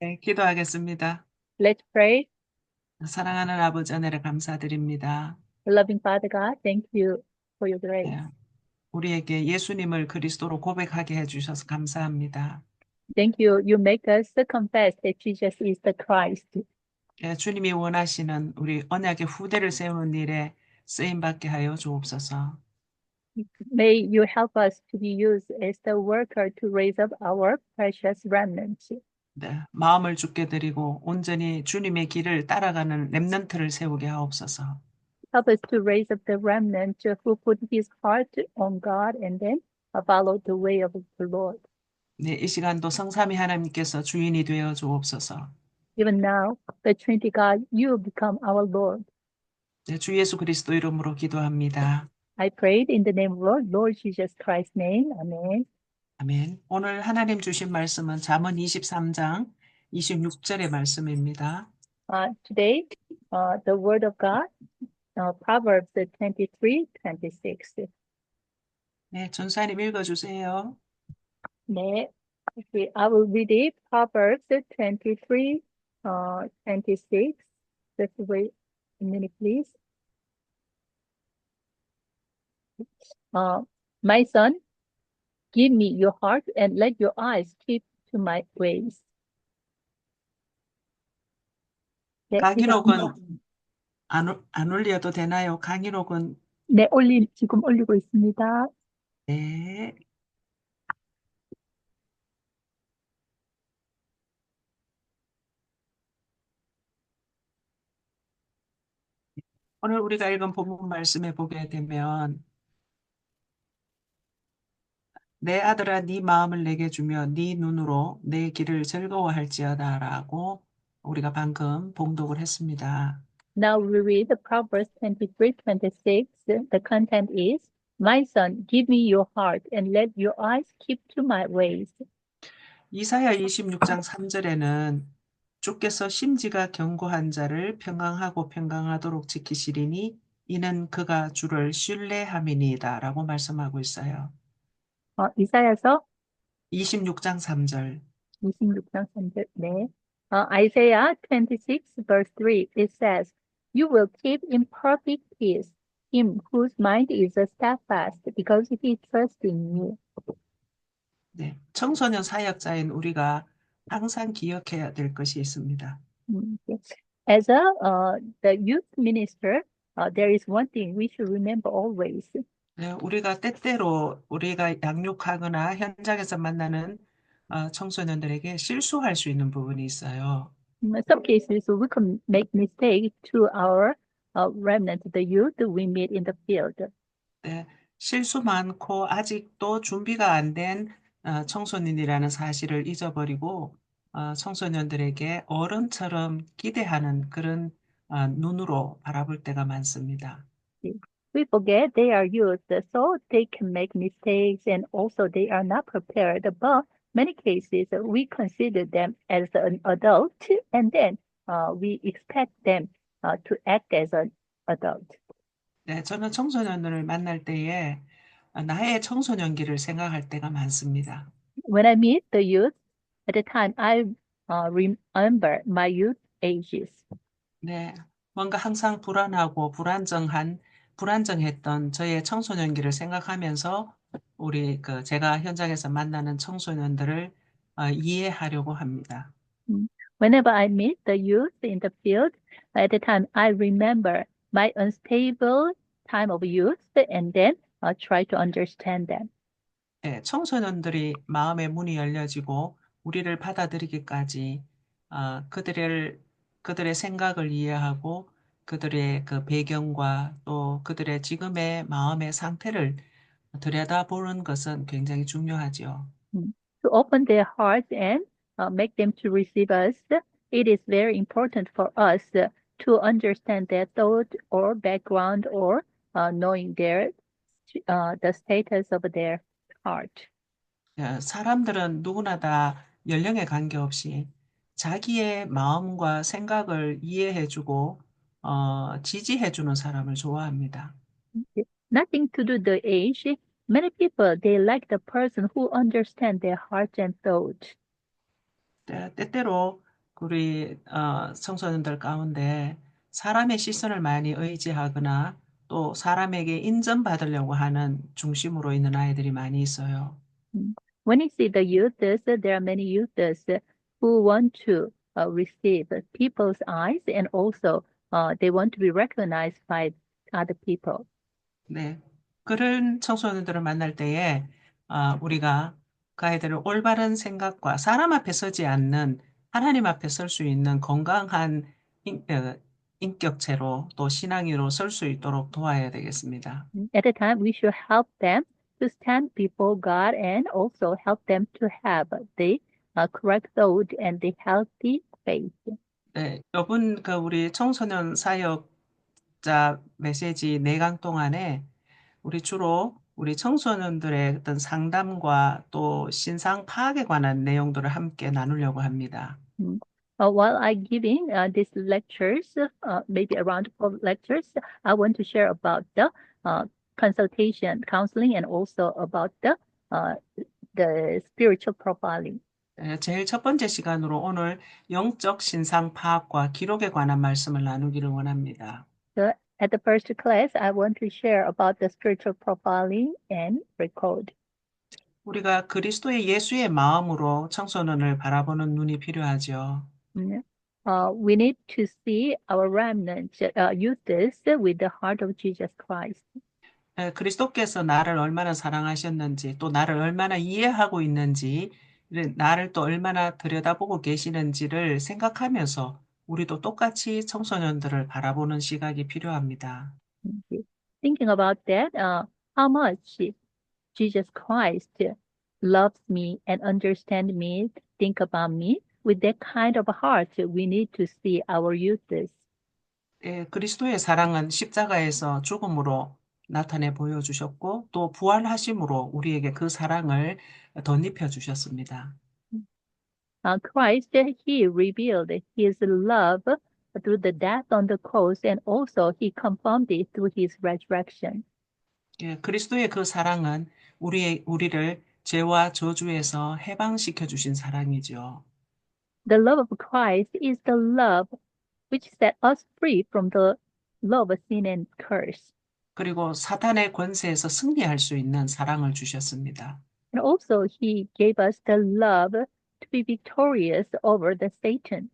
네, 기도하겠습니다. Let's pray. 사랑하는 아버지 은혜를 감사드립니다. Loving Father God, thank you for your grace. 네, 우리에게 예수님을 그리스도로 고백하게 해주셔서 감사합니다. Thank you. You make us confess that Jesus is the Christ. 네, 주님이 원하시는 우리 언약의 후대를 세우는 일에 쓰임받게 하여 주옵소서. May you help us to be used as the worker to raise up our precious remnants. 네, 마음을 주께 드리고 온전히 주님의 길을 따라가는 렘넌트를 세우게 하옵소서. Help us to raise up the remnant who put his heart on God and then follow the way of the Lord. 네, 이 시간도 성삼위 하나님께서 주인이 되어 주옵소서. Even now, the Trinity God, you become our Lord. 네, 주 예수 그리스도 이름으로 기도합니다. I prayed in the name of Lord Jesus Christ's name. Amen. 아멘. 오늘 하나님 주신 말씀은 잠언 23장 26절의 말씀입니다. Today, the word of God, Proverbs 23:26. 네, 전사님 읽어주세요. 네, okay, I will read it. Proverbs 23, 26. Just wait a minute, please. Uh, my son, give me your heart and let your eyes keep to my ways. 네, 강인옥은 안 올려도 되나요? 강인옥은 네, 지금 올리고 있습니다. 네. 오늘 우리가 읽은 본문 말씀에 보게 되면 내 아들아 네 마음을 내게 주며 네 눈으로 내 길을 즐거워할지어다라고 우리가 방금 봉독을 했습니다. Now we read the Proverbs 23:26. The content is, my son, give me your heart and let your eyes keep to my ways. 이사야 26장 3절에는 주께서 심지가 견고한 자를 평강하고 평강하도록 지키시리니 이는 그가 주를 신뢰함이니이다라고 말씀하고 있어요. 이사야서 26장 3절. 26장 3절. 네. Isaiah 26 verse 3, it says, you will keep in perfect peace him whose mind is steadfast because he trusts in you. 네. 청소년 사역자인 우리가 항상 기억해야 될 것이 있습니다. Yes. As the youth minister, there is one thing we should remember always. 네, 우리가 때때로 우리가 양육하거나 현장에서 만나는 청소년들에게 실수할 수 있는 부분이 있어요. In some cases, we can make mistakes to our remnant, the youth we meet in the field. 네, 실수 많고 아직도 준비가 안 된 청소년이라는 사실을 잊어버리고 청소년들에게 어른처럼 기대하는 그런 눈으로 바라볼 때가 많습니다. We forget they are youth, so they can make mistakes and also they are not prepared. But many cases, we consider them as an adult and then we expect them to act as an adult. 네, 저는 청소년들을 만날 때에 나의 청소년기를 생각할 때가 많습니다. When I meet the youth, at the time I remember my youth ages. 네, 뭔가 항상 불안정했던 저의 청소년기를 생각하면서 제가 현장에서 만나는 청소년들을 이해하려고 합니다. Mm. Whenever I meet the youth in the field, at the time I remember my unstable time of youth and then try to understand them. 네, 청소년들이 마음의 문이 열려지고 우리를 받아들이기까지 그들의 생각을 이해하고 그들의 그 배경과 또 그들의 지금의 마음의 상태를 들여다보는 것은 굉장히 중요하죠. Mm. To open their hearts and make them to receive us, it is very important for us to understand their thought or background or knowing the status of their heart. 사람들은 누구나 다 연령에 관계없이 자기의 마음과 생각을 이해해주고 지지해주는 사람을 좋아합니다. Nothing to do the age. Many people they like the person who understand their heart and thought. 때때로 우리 청소년들 가운데 사람의 시선을 많이 의지하거나 또 사람에게 인정받으려고 하는 중심으로 있는 아이들이 많이 있어요. Mm. When you see the youths, there are many youths who want to receive people's eyes and also they want to be recognized by other people. 네. 그런 청소년들을 만날 때에 우리가 그 아이들을 올바른 생각과 사람 앞에 서지 않는 하나님 앞에 설 수 있는 건강한 인격체로 또 신앙인으로 설 수 있도록 도와야 되겠습니다. At the time, we should help them to stand before God and also help them to have the correct thought and the healthy faith. 네, 이번 그 우리 청소년 사역자 메시지 4강 동안에 우리 주로 우리 청소년들의 어떤 상담과 또 신상 파악에 관한 내용들을 함께 나누려고 합니다. Mm. While I giving these lectures, maybe around 4 lectures, I want to share about the consultation, counseling, and also about uh, the spiritual profiling. 제일 첫 번째 시간으로 오늘 영적 신상 파악과 기록에 관한 말씀을 나누기를 원합니다. So at the first class, I want to share about the spiritual profiling and record. 우리가 그리스도의 예수의 마음으로 청소년을 바라보는 눈이 필요하죠. Mm. We need to see our remnant youths with the heart of Jesus Christ. 그리스도께서 나를 얼마나 사랑하셨는지, 또 나를 얼마나 이해하고 있는지, 나를 또 얼마나 들여다보고 계시는지를 생각하면서 우리도 똑같이 청소년들을 바라보는 시각이 필요합니다. Mhm. Thinking about that, how much Jesus Christ loves me and understands me, think about me. With that kind of heart, we need to see our youths. 그리스도의 사랑은 십자가에서 죽음으로 나타내 보여주셨고, 또 부활하심으로 우리에게 그 사랑을 덧입혀 주셨습니다. Christ, he revealed his love through the death on the cross and also he confirmed it through his resurrection. 그리스도의 그 사랑은 우리를 죄와 저주에서 해방시켜 주신 사랑이죠. The love of Christ is the love which set us free from the love of sin and curse. 그리고 사탄의 권세에서 승리할 수 있는 사랑을 주셨습니다. And also he gave us the love to be victorious over the Satan.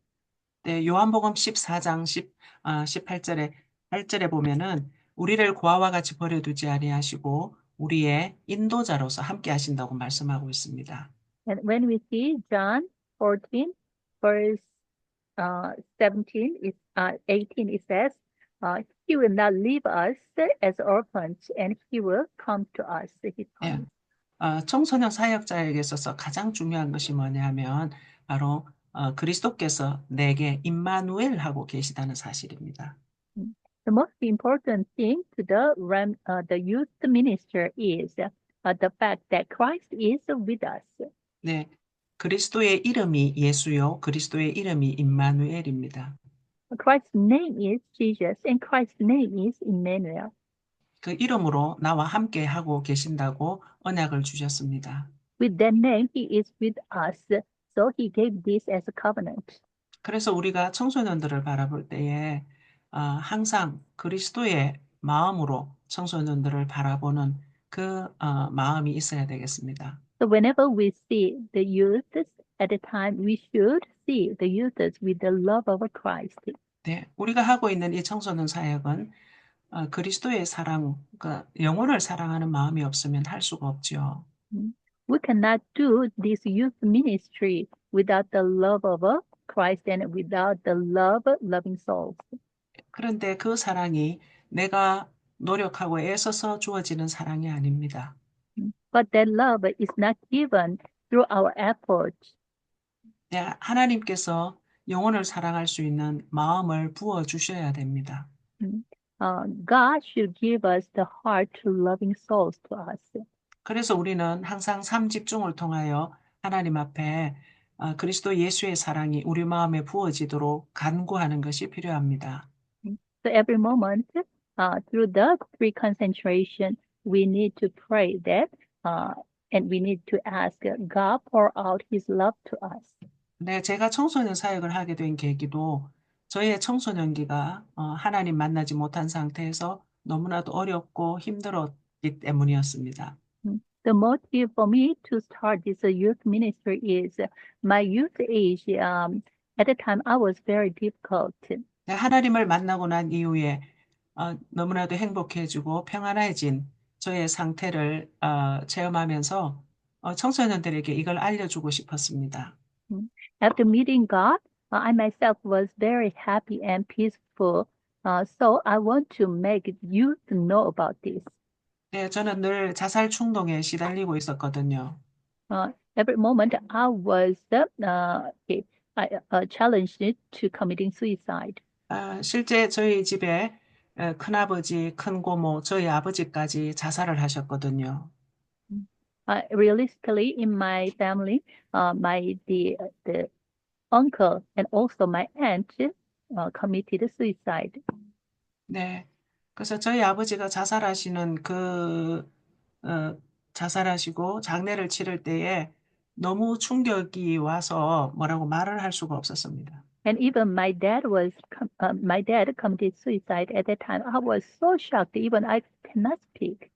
네, 요한복음 14장 18절에 8절에 보면은 우리를 고아와 같이 버려두지 아니하시고 우리의 인도자로서 함께 하신다고 말씀하고 있습니다. And when we see John 14, verse 18, it says, he will not leave us as orphans and he will come to us, he 예, promised. 청소년 사역자에게 있어서 가장 중요한 것이 뭐냐면 바로 그리스도께서 내게 임마누엘 하고 계시다는 사실입니다. The most important thing to the youth minister is the fact that Christ is with us. 네, 그리스도의 이름이 예수요, 그리스도의 이름이 임마누엘입니다. Christ's name is Jesus and Christ's name is Emmanuel. 그 이름으로 나와 함께 하고 계신다고 언약을 주셨습니다. With that name, he is with us. So he gave this as a covenant. 그래서 우리가 청소년들을 바라볼 때에 항상 그리스도의 마음으로 청소년들을 바라보는 그 마음이 있어야 되겠습니다. So whenever we see the youths at the time, we should see the youths with the love of Christ. 네, 우리가 하고 있는 이 청소년 사역은 그리스도의 사랑, 그 영혼을 사랑하는 마음이 없으면 할 수가 없죠. We cannot do this youth ministry without the love of Christ and without the love loving souls. 그런데 그 사랑이 내가 노력하고 애써서 주어지는 사랑이 아닙니다. But that love is not given through our efforts. 네, 하나님께서 영혼을 사랑할 수 있는 마음을 부어 주셔야 됩니다. God should give us the heart to loving souls to us. 그래서 우리는 항상 삶 집중을 통하여 하나님 앞에 그리스도 예수의 사랑이 우리 마음에 부어지도록 간구하는 것이 필요합니다. So every moment, through the free concentration, we need to pray that, and we need to ask God pour out His love to us. 네, 제가 청소년 사역을 하게 된 계기도 저의 청소년기가 하나님 만나지 못한 상태에서 너무나도 어렵고 힘들었기 때문이었습니다. The motive for me to start this youth ministry is my youth age. At the time, I was very difficult. 네, 하나님을 만나고 난 이후에 너무나도 행복해지고 평안해진 저의 상태를 체험하면서 청소년들에게 이걸 알려주고 싶었습니다. Mm. After meeting God, I myself was very happy and peaceful. So I want to make youth know about this. 네, 저는 늘 자살 충동에 시달리고 있었거든요. Every moment I was challenged to committing suicide. 실제 저희 집에 큰아버지, 큰고모, 저희 아버지까지 자살을 하셨거든요. Realistically, in my family, the uncle and also my aunt committed suicide. 네. 그래서 저희 아버지가 자살하시는 자살하시고 장례를 치를 때에 너무 충격이 와서 뭐라고 말을 할 수가 없었습니다. And even my dad committed suicide at that time. I was so shocked, even I cannot speak.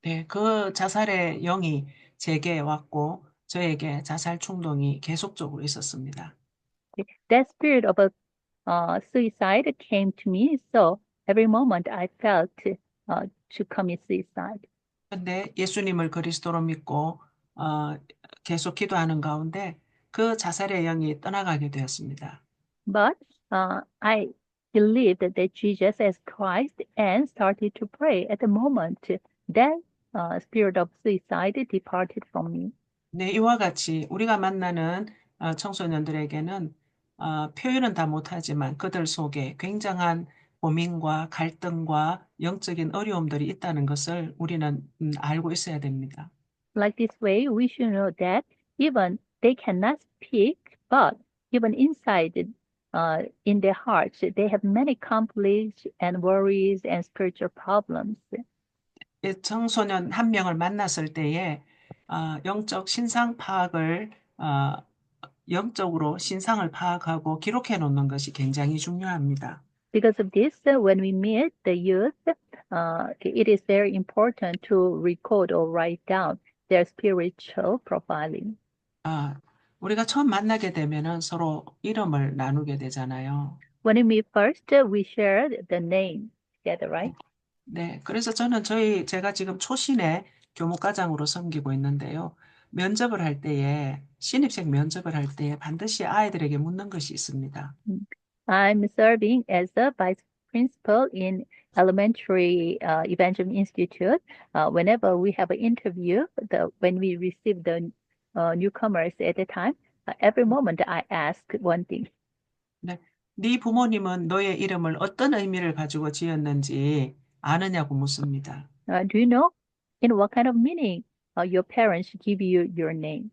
네. 그 자살의 영이 제게 왔고 저에게 자살 충동이 계속적으로 있었습니다. That spirit of suicide came to me, so every moment I felt to commit suicide. 근데 예수님을 그리스도로 믿고 어, 계속 기도하는 가운데 그 자살의 영이 떠나가게 되었습니다. But I believed that Jesus as Christ and started to pray. At the moment, that spirit of suicide departed from me. 네, 이와 같이 우리가 만나는 청소년들에게는 표현은 다 못하지만 그들 속에 굉장한 고민과 갈등과 영적인 어려움들이 있다는 것을 우리는 알고 있어야 됩니다. Like this way, we should know that even they cannot speak, but even inside, in their hearts, they have many conflicts and worries and spiritual problems. 이 청소년 한 명을 만났을 때에 영적 신상 파악을 영적으로 신상을 파악하고 기록해 놓는 것이 굉장히 중요합니다. Because of this, when we meet the youth, it is very important to record or write down their spiritual profiling. 아, 우리가 처음 만나게 되면은 서로 이름을 나누게 되잖아요. When we meet first, we share the name together, right? 네, 그래서 저는 제가 지금 초신의 교목과장으로 섬기고 있는데요. 면접을 할 때에, 신입생 면접을 할 때에 반드시 아이들에게 묻는 것이 있습니다. I'm serving as a vice principal in elementary Evangelium Institute. Whenever we have an interview, when we receive the newcomers at the time, every moment I ask one thing. 네, 네 부모님은 너의 이름을 어떤 의미를 가지고 지었는지 아느냐고 묻습니다. Do you know in what kind of meaning your parents give you your name?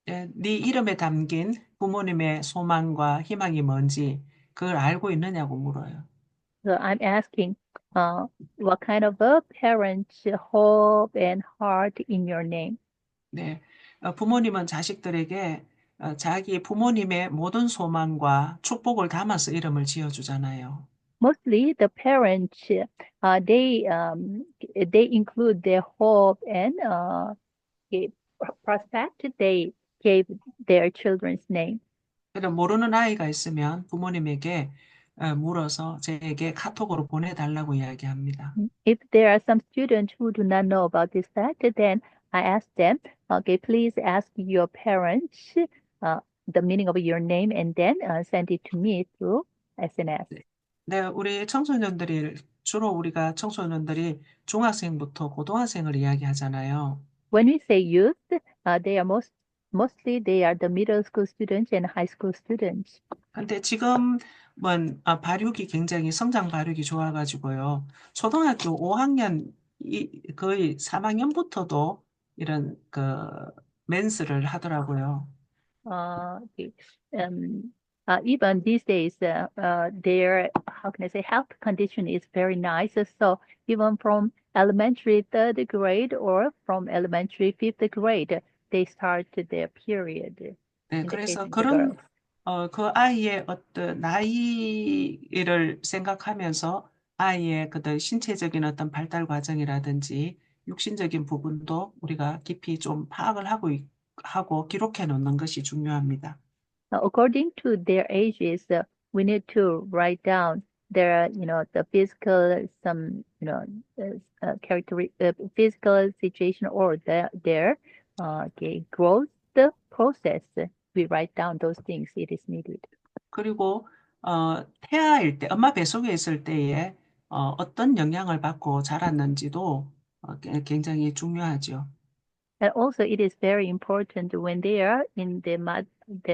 네 이름에 담긴 부모님의 소망과 희망이 뭔지 그걸 알고 있느냐고 물어요. So I'm asking, what kind of a parents' hope and heart in your name? 네, 부모님은 자식들에게 자기 부모님의 모든 소망과 축복을 담아서 이름을 지어주잖아요. Mostly the parents, they include their hope and a prospect they gave their children's name. 그래서 모르는 아이가 있으면 부모님에게 물어서 제게 카톡으로 보내달라고 이야기합니다. If there are some students who do not know about this fact, then I ask them, okay, please ask your parents the meaning of your name and then send it to me through SNS. 네, 주로 우리가 청소년들이 중학생부터 고등학생을 이야기하잖아요. When we say youth, they are mostly they are the middle school students and high school students. 근데 지금은 발육이 굉장히 성장 발육이 좋아가지고요. 초등학교 5학년 거의 3학년부터도 이런 맨스를 하더라고요. Okay. Um, Even these days, their how can I say health condition is very nice. So even from elementary third grade or from elementary fifth grade, they start their period 네, in the case 그래서 of the girls. 그 아이의 어떤 나이를 생각하면서 아이의 그 신체적인 어떤 발달 과정이라든지 육신적인 부분도 우리가 깊이 좀 파악을 하고 기록해 놓는 것이 중요합니다. According to their ages, we need to write down their, the physical, some, physical situation or their okay, growth process. We write down those things. It is needed. 그리고 태아일 때, 엄마 뱃속에 있을 때에 어떤 영향을 받고 자랐는지도 굉장히 중요하죠. And also, it is very important when they are in their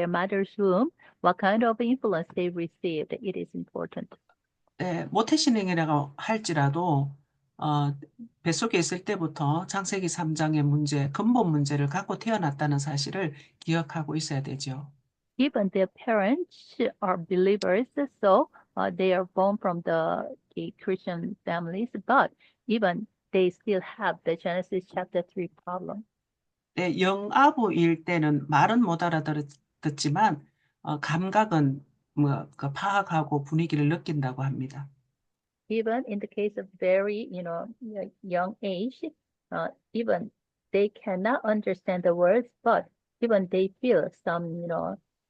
mother's womb, what kind of influence they received. It is important. 네, 모태신앙이라고 할지라도 어, 뱃속에 있을 때부터 창세기 3장의 문제, 근본 문제를 갖고 태어났다는 사실을 기억하고 있어야 되죠. Even their parents are believers, so they are born from the Christian families, but even they still have the Genesis chapter 3 problem. 네, 영아부일 때는 말은 못 알아듣지만 감각은 그 파악하고 분위기를 느낀다고 합니다. Even in the case of very, young age, even they cannot understand the words, but even they feel some,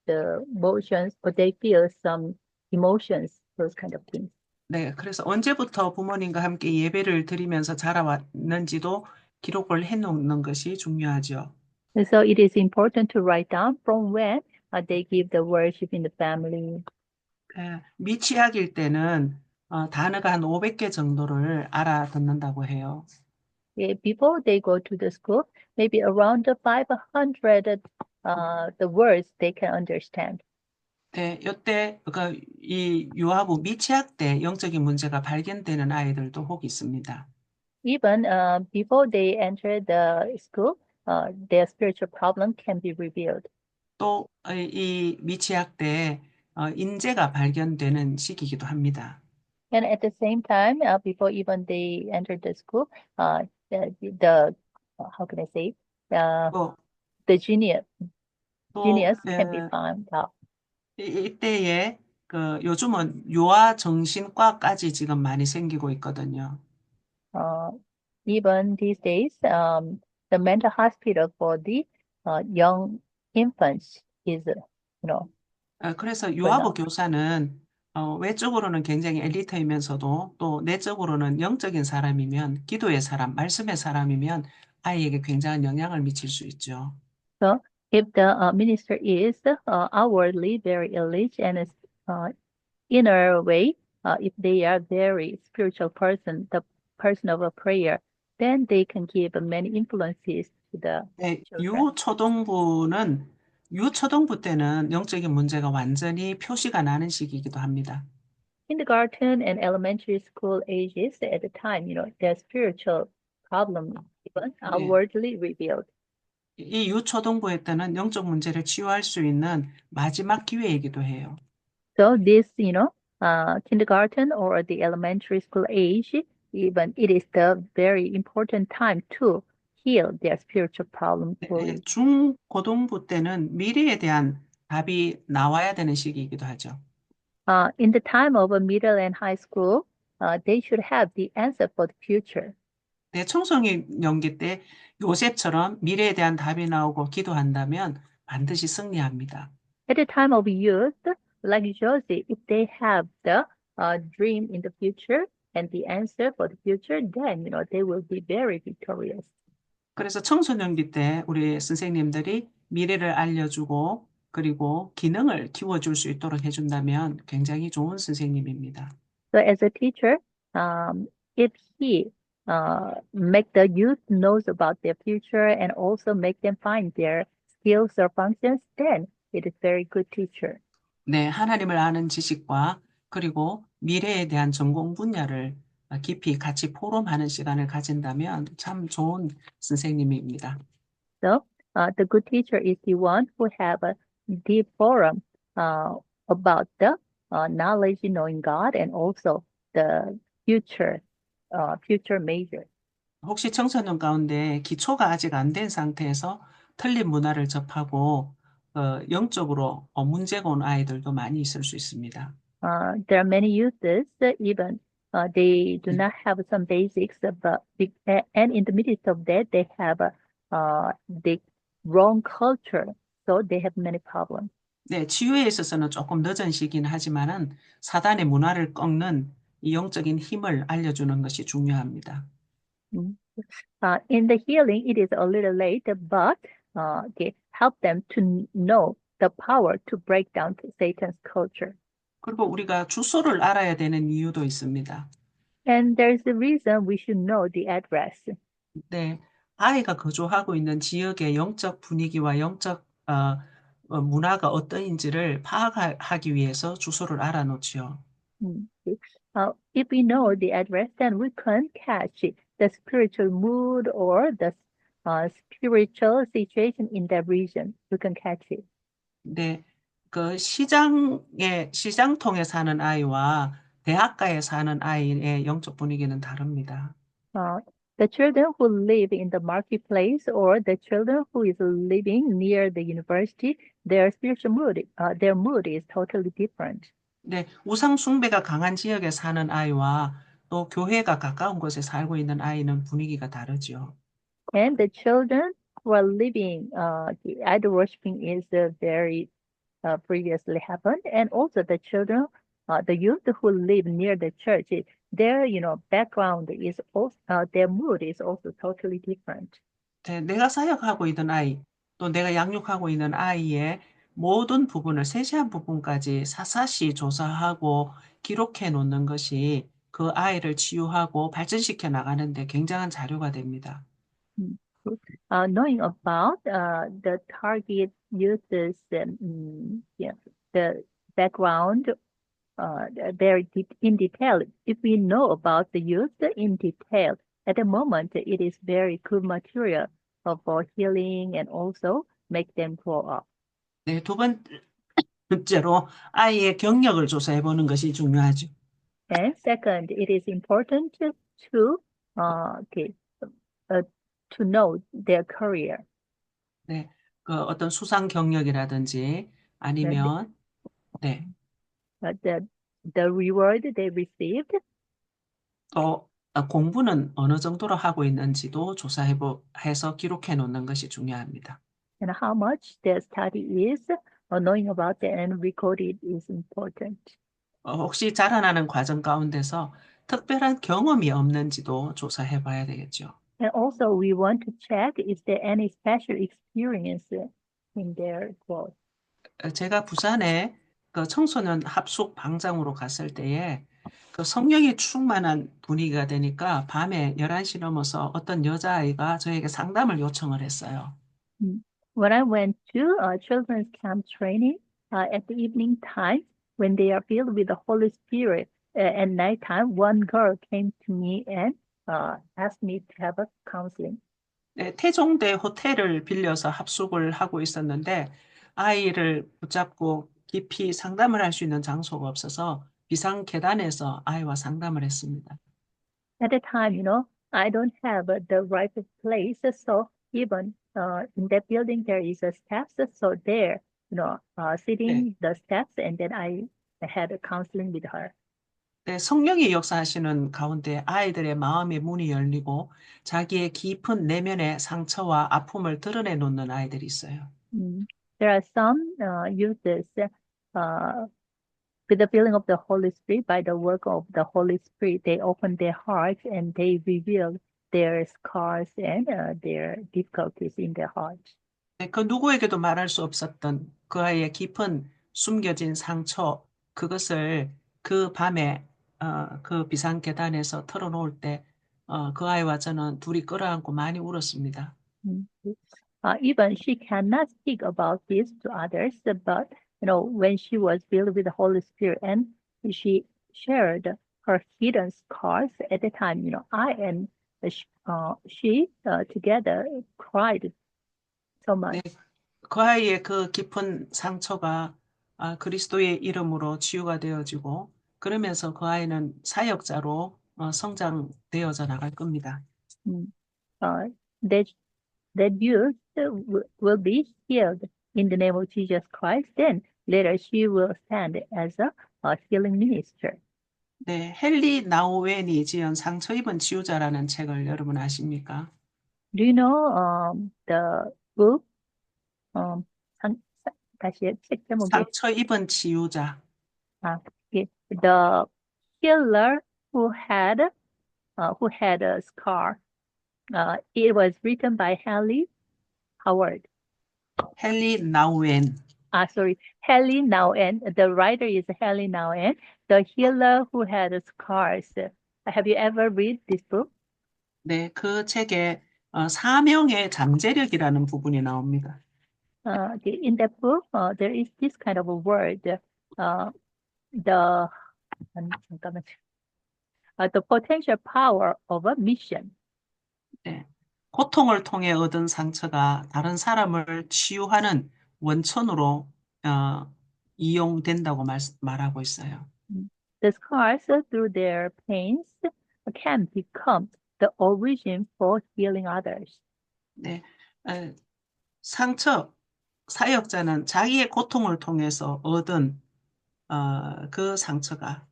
the motions, or they feel some emotions, those kind of things. 네, 그래서 언제부터 부모님과 함께 예배를 드리면서 자라왔는지도 기록을 해놓는 것이 중요하죠. And so it is important to write down from when they give the worship in the family. 미취학일 때는 단어가 한 500개 정도를 알아듣는다고 해요. Before they go to the school, maybe around the 500 the words they can understand. 네, 이때 이 유아부 미취학 때 영적인 문제가 발견되는 아이들도 혹 있습니다. Even before they enter the school, their spiritual problem can be revealed. 또 이 미취학 때 인재가 발견되는 시기이기도 합니다. And at the same time, before even they enter the school, how can I say, uh, 또, the genius can be 에, found out. 이때에 요즘은 유아 정신과까지 지금 많이 생기고 있거든요. Uh, Even these days, the mental hospital for the young infants is, 그래서 going 유아부 on. 교사는 외적으로는 굉장히 엘리트이면서도 또 내적으로는 영적인 사람이면 기도의 사람, 말씀의 사람이면 아이에게 굉장한 영향을 미칠 수 있죠. So if the minister is outwardly very elite and is inner way, if they are very spiritual person, the person of a prayer, then they can give many influences to the 네, children. 유초등부 때는 영적인 문제가 완전히 표시가 나는 시기이기도 합니다. Kindergarten and elementary school ages at the time, their spiritual problem even 네, outwardly revealed. 이 유초등부에 때는 영적 문제를 치유할 수 있는 마지막 기회이기도 해요. So this, kindergarten or the elementary school age, even it is the very important time to heal their spiritual problem 네, fully. 중고등부 때는 미래에 대한 답이 나와야 되는 시기이기도 하죠. In the time of a middle and high school, they should have the answer for the future. 네, 청소년 연기 때 요셉처럼 미래에 대한 답이 나오고 기도한다면 반드시 승리합니다. At the time of youth, like Josie, if they have the dream in the future and the answer for the future, then they will be very victorious. 그래서 청소년기 때 우리 선생님들이 미래를 알려주고 그리고 기능을 키워줄 수 있도록 해준다면 굉장히 좋은 선생님입니다. So as a teacher, if he make the youth knows about their future and also make them find their skills or functions, then it is very good teacher. 네, 하나님을 아는 지식과 그리고 미래에 대한 전공 분야를 깊이 같이 포럼하는 시간을 가진다면 참 좋은 선생님입니다. So the good teacher is the one who have a deep forum uh, about the knowledge knowing God and also the future major. 혹시 청소년 가운데 기초가 아직 안 된 상태에서 틀린 문화를 접하고 영적으로 문제가 온 아이들도 많이 있을 수 있습니다. There are many youths, even they do not have some basics, and in the midst of that, they have the wrong culture, so they have many problems. 네, 치유에 있어서는 조금 늦은 시기는 하지만은 사단의 문화를 꺾는 이 영적인 힘을 알려주는 것이 중요합니다. Mm. In the healing, it is a little late, but they help them to know the power to break down Satan's culture. 그리고 우리가 주소를 알아야 되는 이유도 있습니다. And there's a reason we should know the address. 네, 아이가 거주하고 있는 지역의 영적 분위기와 영적 문화가 어떠인지를 파악하기 위해서 주소를 알아놓지요. Mm. If we know the address, then we can catch the spiritual mood or the spiritual situation in that region. We can catch it. 네, 그 시장통에 사는 아이와 대학가에 사는 아이의 영적 분위기는 다릅니다. Uh, the children who live in the marketplace or the children who is living near the university, their spiritual mood, their mood is totally different. 네, 우상 숭배가 강한 지역에 사는 아이와 또 교회가 가까운 곳에 살고 있는 아이는 분위기가 다르죠. And the children who are living, the idol worshiping is very previously happened. And also the children, the youth who live near the church, their, background is also, their mood is also totally different. 네, 내가 사역하고 있는 아이, 또 내가 양육하고 있는 아이의 모든 부분을 세세한 부분까지 사사시 조사하고 기록해 놓는 것이 그 아이를 치유하고 발전시켜 나가는데 굉장한 자료가 됩니다. Mm. Knowing about the target users, yeah, the background very in detail. If we know about the user in detail, at the moment it is very good material for healing and also make them grow up. 네, 두 번째로 아이의 경력을 조사해 보는 것이 중요하죠. And second, it is important okay, uh, to know their career. 네, 그 어떤 수상 경력이라든지 The, 아니면 네, the, the reward they received 또 공부는 어느 정도로 하고 있는지도 해서 기록해 놓는 것이 중요합니다. and how much their study is, or knowing about that and record it is important. 혹시 자라나는 과정 가운데서 특별한 경험이 없는지도 조사해 봐야 되겠죠. And also, we want to check is there any special experience in their growth. 제가 부산에 그 청소년 합숙 방장으로 갔을 때에 그 성령이 충만한 분위기가 되니까 밤에 11시 넘어서 어떤 여자아이가 저에게 상담을 요청을 했어요. Mm. When I went to children's camp training at the evening time, when they are filled with the Holy Spirit, at night time, one girl came to me and asked me to have a counseling. 네, 태종대 호텔을 빌려서 합숙을 하고 있었는데 아이를 붙잡고 깊이 상담을 할 수 있는 장소가 없어서 비상 계단에서 아이와 상담을 했습니다. At the time, I don't have the right place, so even in that building there is a steps, so there, 네, sitting the steps, and then I had a counseling with her. 네, 성령이 역사하시는 가운데 아이들의 마음의 문이 열리고 자기의 깊은 내면의 상처와 아픔을 드러내 놓는 아이들이 있어요. Mm. There are some youths uh, with the feeling of the Holy Spirit, by the work of the Holy Spirit, they open their hearts and they reveal their scars and their difficulties in their hearts. 네, 그 누구에게도 말할 수 없었던 그 아이의 깊은 숨겨진 상처, 그것을 그 밤에 그 비상 계단에서 털어놓을 때 그 아이와 저는 둘이 끌어안고 많이 울었습니다. Mm. Even she cannot speak about this to others, but when she was filled with the Holy Spirit and she shared her hidden scars at the time, I and she together cried so 네, much. 그 아이의 그 깊은 상처가 그리스도의 이름으로 치유가 되어지고 그러면서 그 아이는 사역자로 성장되어져 나갈 겁니다. Mm. Uh, that that youth will be healed in the name of Jesus Christ, then later she will stand as a healing minister. 네, 헨리 나우엔이 지은 상처 입은 치유자라는 책을 여러분 아십니까? Do you know the book? Um, 상, 다시 책 제목이 상처 입은 치유자. 예, the killer who had a scar. It was written by Hallie Howard. 헨리 나우엔. Sorry, Hallie Nowen. The writer is Hallie Nowen. The healer who had scars. Have you ever read this book? 네, 그 책에 사명의 잠재력이라는 부분이 나옵니다. In that book, there is this kind of a word. The 잠깐만. The potential power of a mission. 네, 고통을 통해 얻은 상처가 다른 사람을 치유하는 원천으로 이용된다고 말하고 있어요. The scars through their pains can become the origin for healing others. 네, 에, 상처, 사역자는 자기의 고통을 통해서 얻은 그 상처가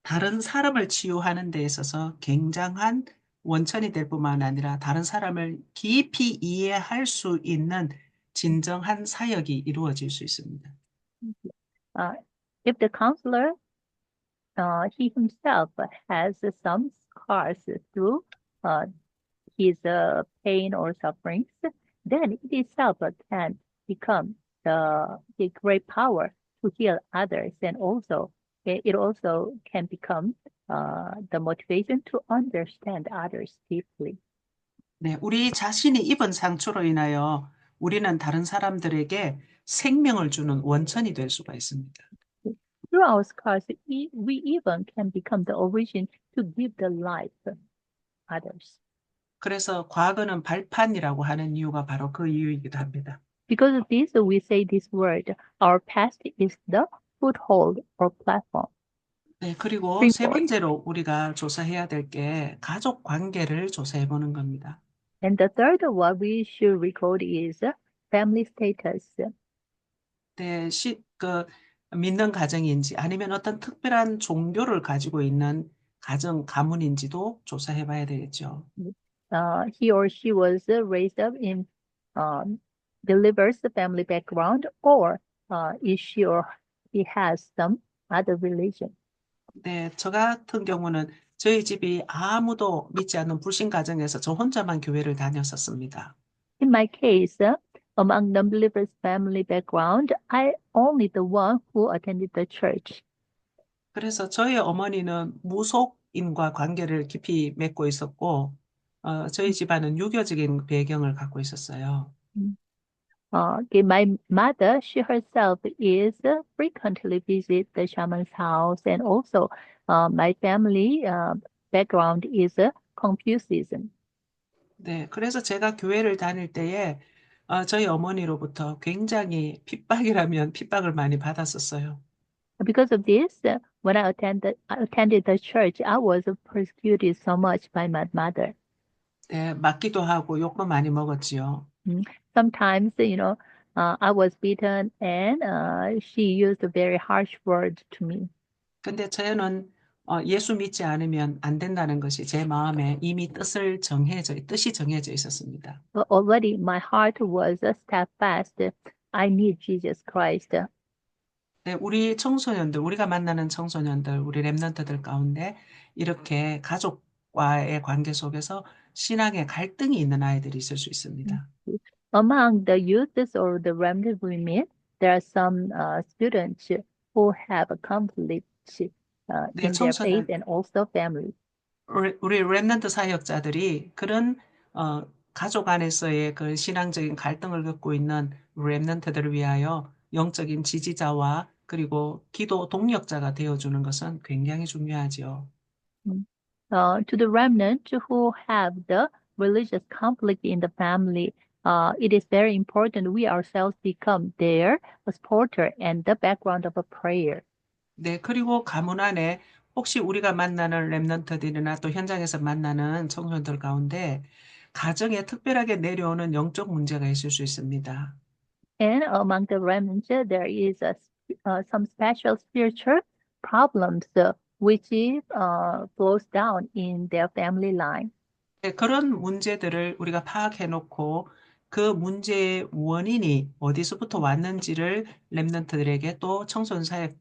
다른 사람을 치유하는 데 있어서 굉장한 원천이 될 뿐만 아니라 다른 사람을 깊이 이해할 수 있는 진정한 사역이 이루어질 수 있습니다. Uh, if the counselor he himself has some scars through uh, his pain or sufferings, then it itself can become the great power to heal others, and also it also can become the motivation to understand others deeply. 네, 우리 자신이 입은 상처로 인하여 우리는 다른 사람들에게 생명을 주는 원천이 될 수가 있습니다. Through our scars, we even can become the origin to give the life to others. 그래서 과거는 발판이라고 하는 이유가 바로 그 이유이기도 합니다. Because of this, we say this word. Our past is the foothold or platform. 네, 그리고 세 Springboard. 번째로 우리가 조사해야 될 게 가족 관계를 조사해 보는 겁니다. And the third one we should record is family status. 네, 믿는 가정인지 아니면 어떤 특별한 종교를 가지고 있는 가문인지도 조사해 봐야 되겠죠. He or she was raised up in um, believer's family background, or is she or he has some other religion. 네, 저 같은 경우는 저희 집이 아무도 믿지 않는 불신 가정에서 저 혼자만 교회를 다녔었습니다. In my case, among non-believers' family background, I only the one who attended the church. 그래서 저희 어머니는 무속인과 관계를 깊이 맺고 있었고, 저희 집안은 유교적인 배경을 갖고 있었어요. Okay, my mother, she herself is frequently visit the shaman's house, and also my family background is Confucianism. 네, 그래서 제가 교회를 다닐 때에 저희 어머니로부터 굉장히 핍박이라면 핍박을 많이 받았었어요. Because of this, when I attended the church, I was persecuted so much by my mother. 네, 맞기도 하고 욕도 많이 먹었지요. Sometimes, I was beaten, and she used very harsh words to me. 근데 저는 예수 믿지 않으면 안 된다는 것이 제 마음에 이미 뜻이 정해져 있었습니다. But already my heart was steadfast. I need Jesus Christ. 네, 우리가 만나는 청소년들, 우리 랩런트들 가운데 이렇게 가족과의 관계 속에서 신앙의 갈등이 있는 아이들이 있을 수 있습니다. Among the youths or the remnant we meet, there are some students who have a conflict 네, in their faith and also family. 우리 랩런트 사역자들이 그런 가족 안에서의 그 신앙적인 갈등을 겪고 있는 랩런트들을 위하여 영적인 지지자와 그리고 기도 동력자가 되어주는 것은 굉장히 중요하지요. To the remnant who have the religious conflict in the family, it is very important we ourselves become their supporter and the background of a prayer. 네, 그리고 가문 안에 혹시 우리가 만나는 랩런트들이나 또 현장에서 만나는 청년들 가운데 가정에 특별하게 내려오는 영적 문제가 있을 수 있습니다. And among the remnants, there is some special spiritual problems which is flows down in their family line. 네, 그런 문제들을 우리가 파악해 놓고 그 문제의 원인이 어디서부터 왔는지를 랩런트들에게 또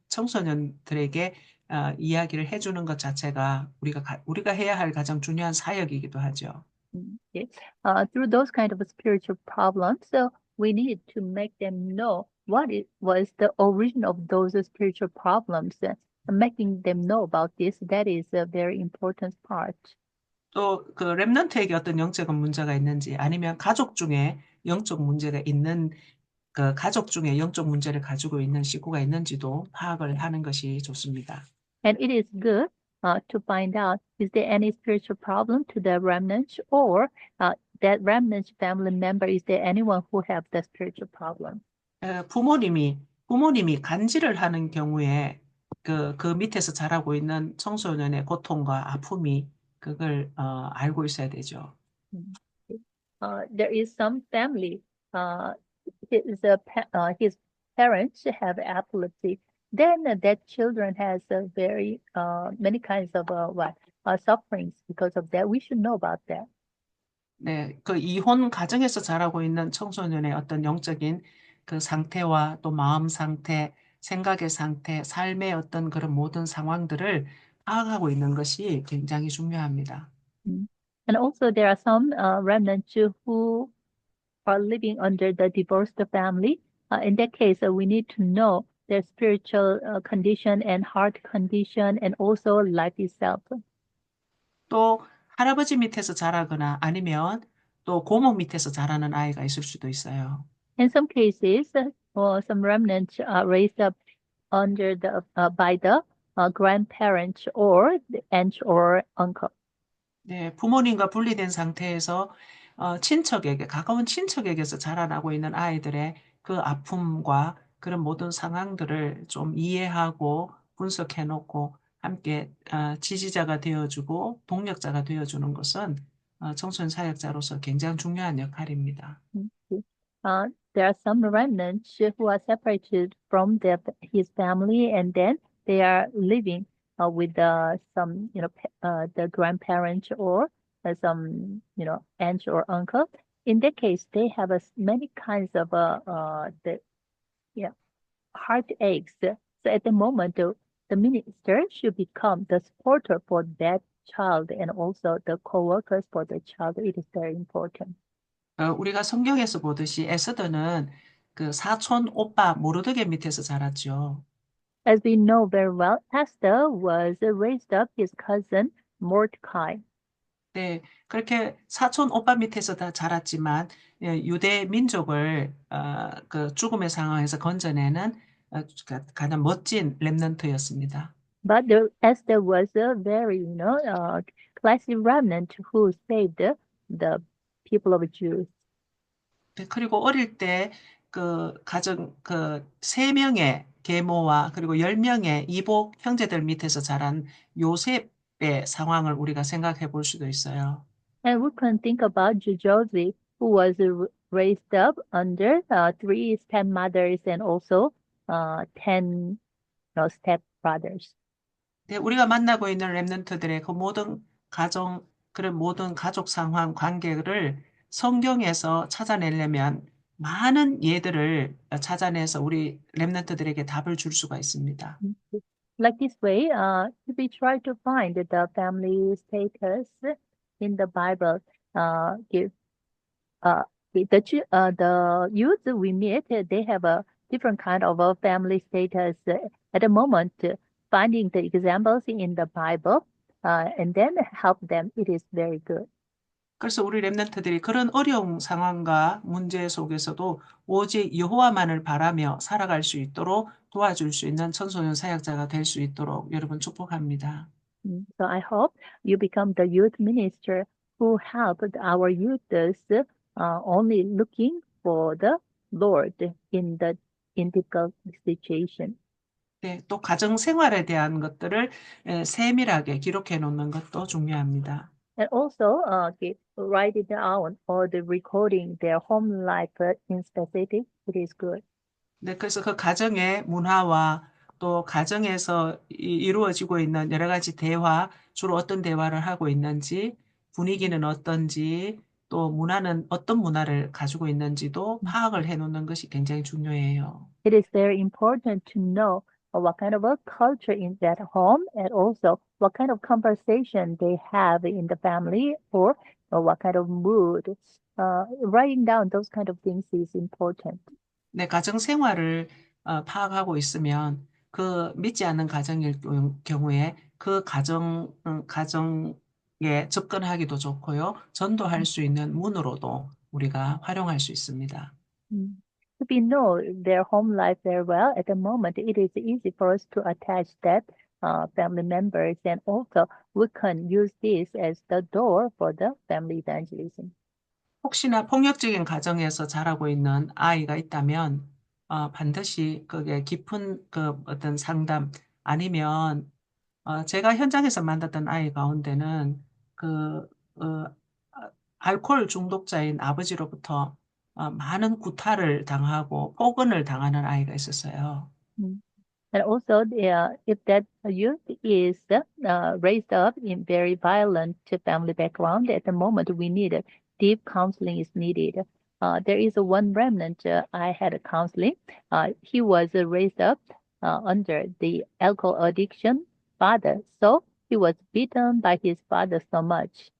청소년들에게 이야기를 해주는 것 자체가 우리가 해야 할 가장 중요한 사역이기도 하죠. Yes. Through those kind of spiritual problems, so we need to make them know what it was the origin of those spiritual problems. Making them know about this, that is a very important part. 또 그 랩런트에게 어떤 영적 문제가 있는지 아니면 가족 중에 영적 문제가 있는 그 가족 중에 영적 문제를 가지고 있는 식구가 있는지도 파악을 하는 것이 좋습니다. And it is good to find out is there any spiritual problem to the remnant or that remnant family member, is there anyone who have the spiritual problem? 부모님이 간질을 하는 경우에 그 밑에서 자라고 있는 청소년의 고통과 아픔이 그걸 알고 있어야 되죠. There is some family, his parents have epilepsy. Then that children has a very many kinds of sufferings because of that. We should know about that. 네, 그 이혼 가정에서 자라고 있는 청소년의 어떤 영적인 그 상태와 또 마음 상태, 생각의 상태, 삶의 어떤 그런 모든 상황들을 파악하고 있는 것이 굉장히 중요합니다. And also there are some remnants who are living under the divorced family. In that case, we need to know their spiritual condition and heart condition and also life itself. 또 할아버지 밑에서 자라거나 아니면 또 고모 밑에서 자라는 아이가 있을 수도 있어요. In some cases, some remnants are raised up under the by the grandparents or the aunt or uncle. 네, 부모님과 분리된 상태에서 가까운 친척에게서 자라나고 있는 아이들의 그 아픔과 그런 모든 상황들을 좀 이해하고 분석해 놓고 함께 지지자가 되어주고 동력자가 되어주는 것은 청소년 사역자로서 굉장히 중요한 역할입니다. There are some remnants who are separated from his family, and then they are living with some, the grandparents or some, aunt or uncle. In that case, they have many kinds of the heartaches. So at the moment, the minister should become the supporter for that child and also the co-workers for the child. It is very important. 우리가 성경에서 보듯이 에스더는 그 사촌 오빠 모르드게 밑에서 자랐죠. As we know very well, Esther was raised up his cousin Mordecai. 네, 그렇게 사촌 오빠 밑에서 다 자랐지만 유대 민족을 그 죽음의 상황에서 건져내는 가장 멋진 렘넌트였습니다. But Esther was a very, classy remnant who saved the people of Jews. 네, 그리고 어릴 때 그 가정 그 세 명의 계모와 그리고 10명의 이복 형제들 밑에서 자란 요셉의 상황을 우리가 생각해 볼 수도 있어요. And we can think about Josie, who was raised up under three stepmothers and also 10 stepbrothers. 네, 우리가 만나고 있는 렘넌트들의 그런 모든 가족 상황, 관계를 성경에서 찾아내려면 많은 예들을 찾아내서 우리 렘넌트들에게 답을 줄 수가 있습니다. Like this way, if we try to find the family status in the Bible, the youth we meet, they have a different kind of a family status. At the moment, finding the examples in the Bible, and then help them, it is very good. 그래서 우리 렘넌트들이 그런 어려운 상황과 문제 속에서도 오직 여호와만을 바라며 살아갈 수 있도록 도와줄 수 있는 청소년 사역자가 될 수 있도록 여러분 축복합니다. So I hope you become the youth minister who helped our youths only looking for the Lord in difficult situation. 네, 또 가정 생활에 대한 것들을 세밀하게 기록해 놓는 것도 중요합니다. And also write it down or the recording their home life in specific It is good. 네, 그래서 그 가정의 문화와 또 가정에서 이루어지고 있는 여러 가지 대화, 주로 어떤 대화를 하고 있는지, 분위기는 어떤지, 또 문화는 어떤 문화를 가지고 있는지도 Mm. 파악을 해 놓는 것이 굉장히 중요해요. It is very important to know what kind of a culture in that home and also what kind of conversation they have in the family or what kind of mood. Writing down those kind of things is important. 내 가정 생활을 파악하고 있으면 그 믿지 않는 가정일 경우에 그 가정에 접근하기도 좋고요. 전도할 수 있는 문으로도 우리가 활용할 수 있습니다. Mm. If we know their home life very well, at the moment it is easy for us to attach that family members, and also we can use this as the door for the family evangelism. 혹시나 폭력적인 가정에서 자라고 있는 아이가 있다면 반드시 그게 깊은 그 어떤 상담 아니면 제가 현장에서 만났던 아이 가운데는 그 알코올 중독자인 아버지로부터 많은 구타를 당하고 폭언을 당하는 아이가 있었어요. Mm. And also, if that youth is raised up in very violent family background, at the moment we need deep counseling is needed. There is one remnant I had a counseling. He was raised up under the alcohol addiction father, so he was beaten by his father so much.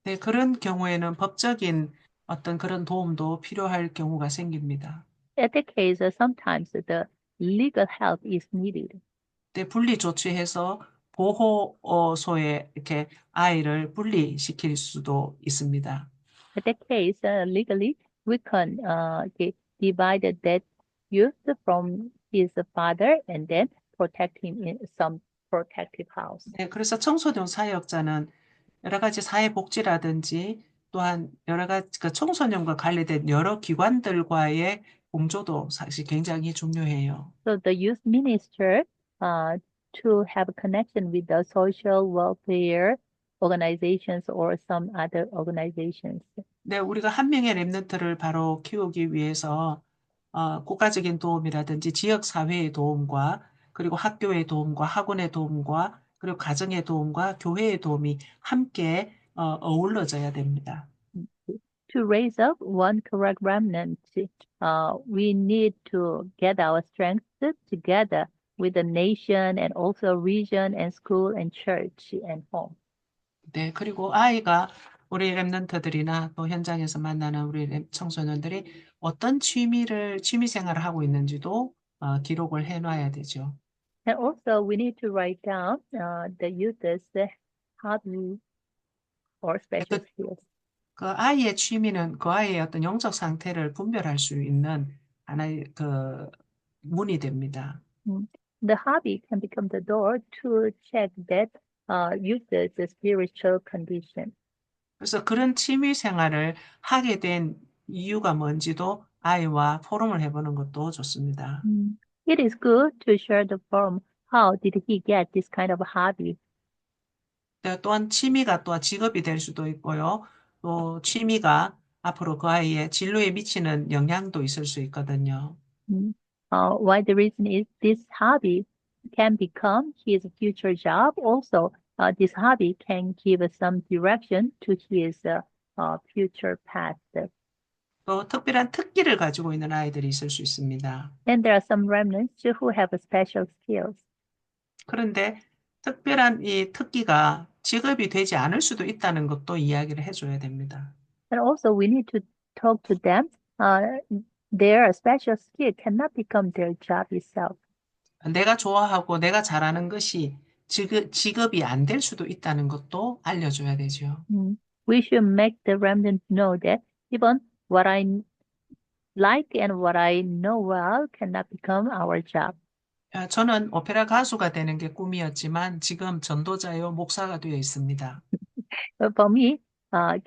네, 그런 경우에는 법적인 어떤 그런 도움도 필요할 경우가 생깁니다. At the case, sometimes the legal help is needed. 네, 분리 조치해서 보호소에 이렇게 아이를 분리시킬 수도 있습니다. In that case, legally, we can divide that youth from his father and then protect him in some protective house. 네, 그래서 청소년 사역자는 여러 가지 사회복지라든지 또한 여러 가지 그 청소년과 관련된 여러 기관들과의 공조도 사실 굉장히 중요해요. So the youth minister uh, to have a connection with the social welfare organizations or some other organizations. 네, 우리가 한 명의 랩런트를 바로 키우기 위해서 국가적인 도움이라든지 지역 사회의 도움과 그리고 학교의 도움과 학원의 도움과 그리고 가정의 도움과 교회의 도움이 함께 어우러져야 됩니다. To raise up one correct remnant, we need to get our strength together with the nation and also region and school and church and home. 네, 그리고 아이가 우리 랩런트들이나 또 현장에서 만나는 우리 청소년들이 어떤 취미 생활을 하고 있는지도 기록을 해놔야 되죠. And also, we need to write down the youth's hobby or 네, special skills. 그 아이의 취미는 그 아이의 어떤 영적 상태를 분별할 수 있는 하나의 그 문이 됩니다. Mm. The hobby can become the door to check that youth's spiritual condition. 그래서 그런 취미 생활을 하게 된 이유가 뭔지도 아이와 포럼을 해보는 것도 좋습니다. Mm. It is good to share the form. How did he get this kind of hobby? 또한 취미가 또 직업이 될 수도 있고요. 또 취미가 앞으로 그 아이의 진로에 미치는 영향도 있을 수 있거든요. Mm. Why the reason is this hobby can become his future job. Also, this hobby can give some direction to his future path. 또 특별한 특기를 가지고 있는 아이들이 있을 수 있습니다. And there are some remnants who have special skills. 그런데 특별한 이 특기가 직업이 되지 않을 수도 있다는 것도 이야기를 해줘야 됩니다. And also, we need to talk to them. Uh, their special skill cannot become their job itself. 내가 좋아하고 내가 잘하는 것이 직업이 안 될 수도 있다는 것도 알려줘야 되죠. Mm. We should make the remnant know that even what I like and what I know well cannot become our job. 저는 오페라 가수가 되는 게 꿈이었지만 지금 전도자요 목사가 되어 있습니다. But for me, uh,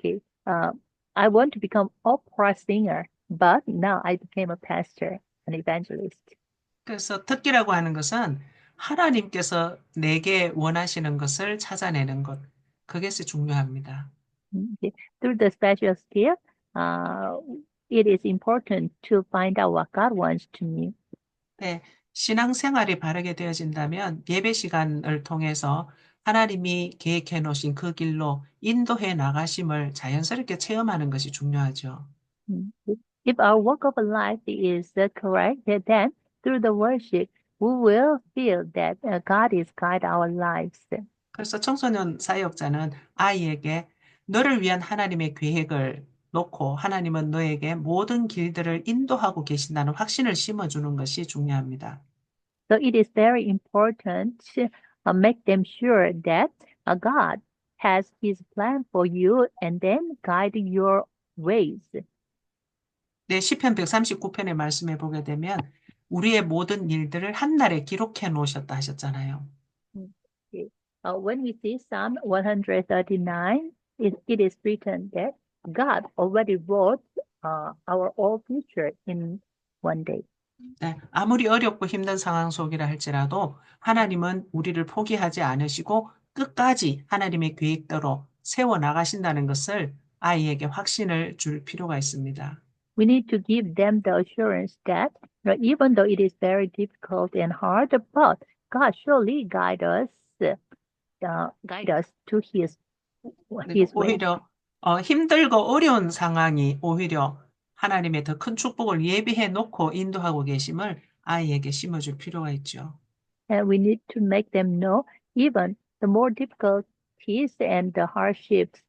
I want to become opera singer, but now I became a pastor, an evangelist. 그래서 특기라고 하는 것은 하나님께서 내게 원하시는 것을 찾아내는 것. 그것이 중요합니다. Okay. Through the special skill, uh, it is important to find out what God wants to me. 네, 신앙생활이 바르게 되어진다면 예배 시간을 통해서 하나님이 계획해 놓으신 그 길로 인도해 나가심을 자연스럽게 체험하는 것이 중요하죠. Mm. If our walk of life is correct, then through the worship, we will feel that God is guide our lives. 그래서 청소년 사역자는 아이에게 너를 위한 하나님의 계획을 놓고 하나님은 너에게 모든 길들을 인도하고 계신다는 확신을 심어주는 것이 중요합니다. So it is very important to make them sure that God has His plan for you and then guide your ways. 네, 시편 139편의 말씀에 보게 되면 우리의 모든 일들을 한날에 기록해 놓으셨다 하셨잖아요. Okay. When we see Psalm 139, it is written that God already wrote our all future in one day. 네, 아무리 어렵고 힘든 상황 속이라 할지라도 하나님은 우리를 포기하지 않으시고 끝까지 하나님의 계획대로 세워 나가신다는 것을 아이에게 확신을 줄 필요가 있습니다. We need to give them the assurance that even though it is very difficult and hard, but God surely guide us to 그리고 His way. 오히려 힘들고 어려운 상황이 오히려 하나님의 더 큰 축복을 예비해 놓고 인도하고 계심을 아이에게 심어줄 필요가 있죠. And we need to make them know even the more difficulties and the hardships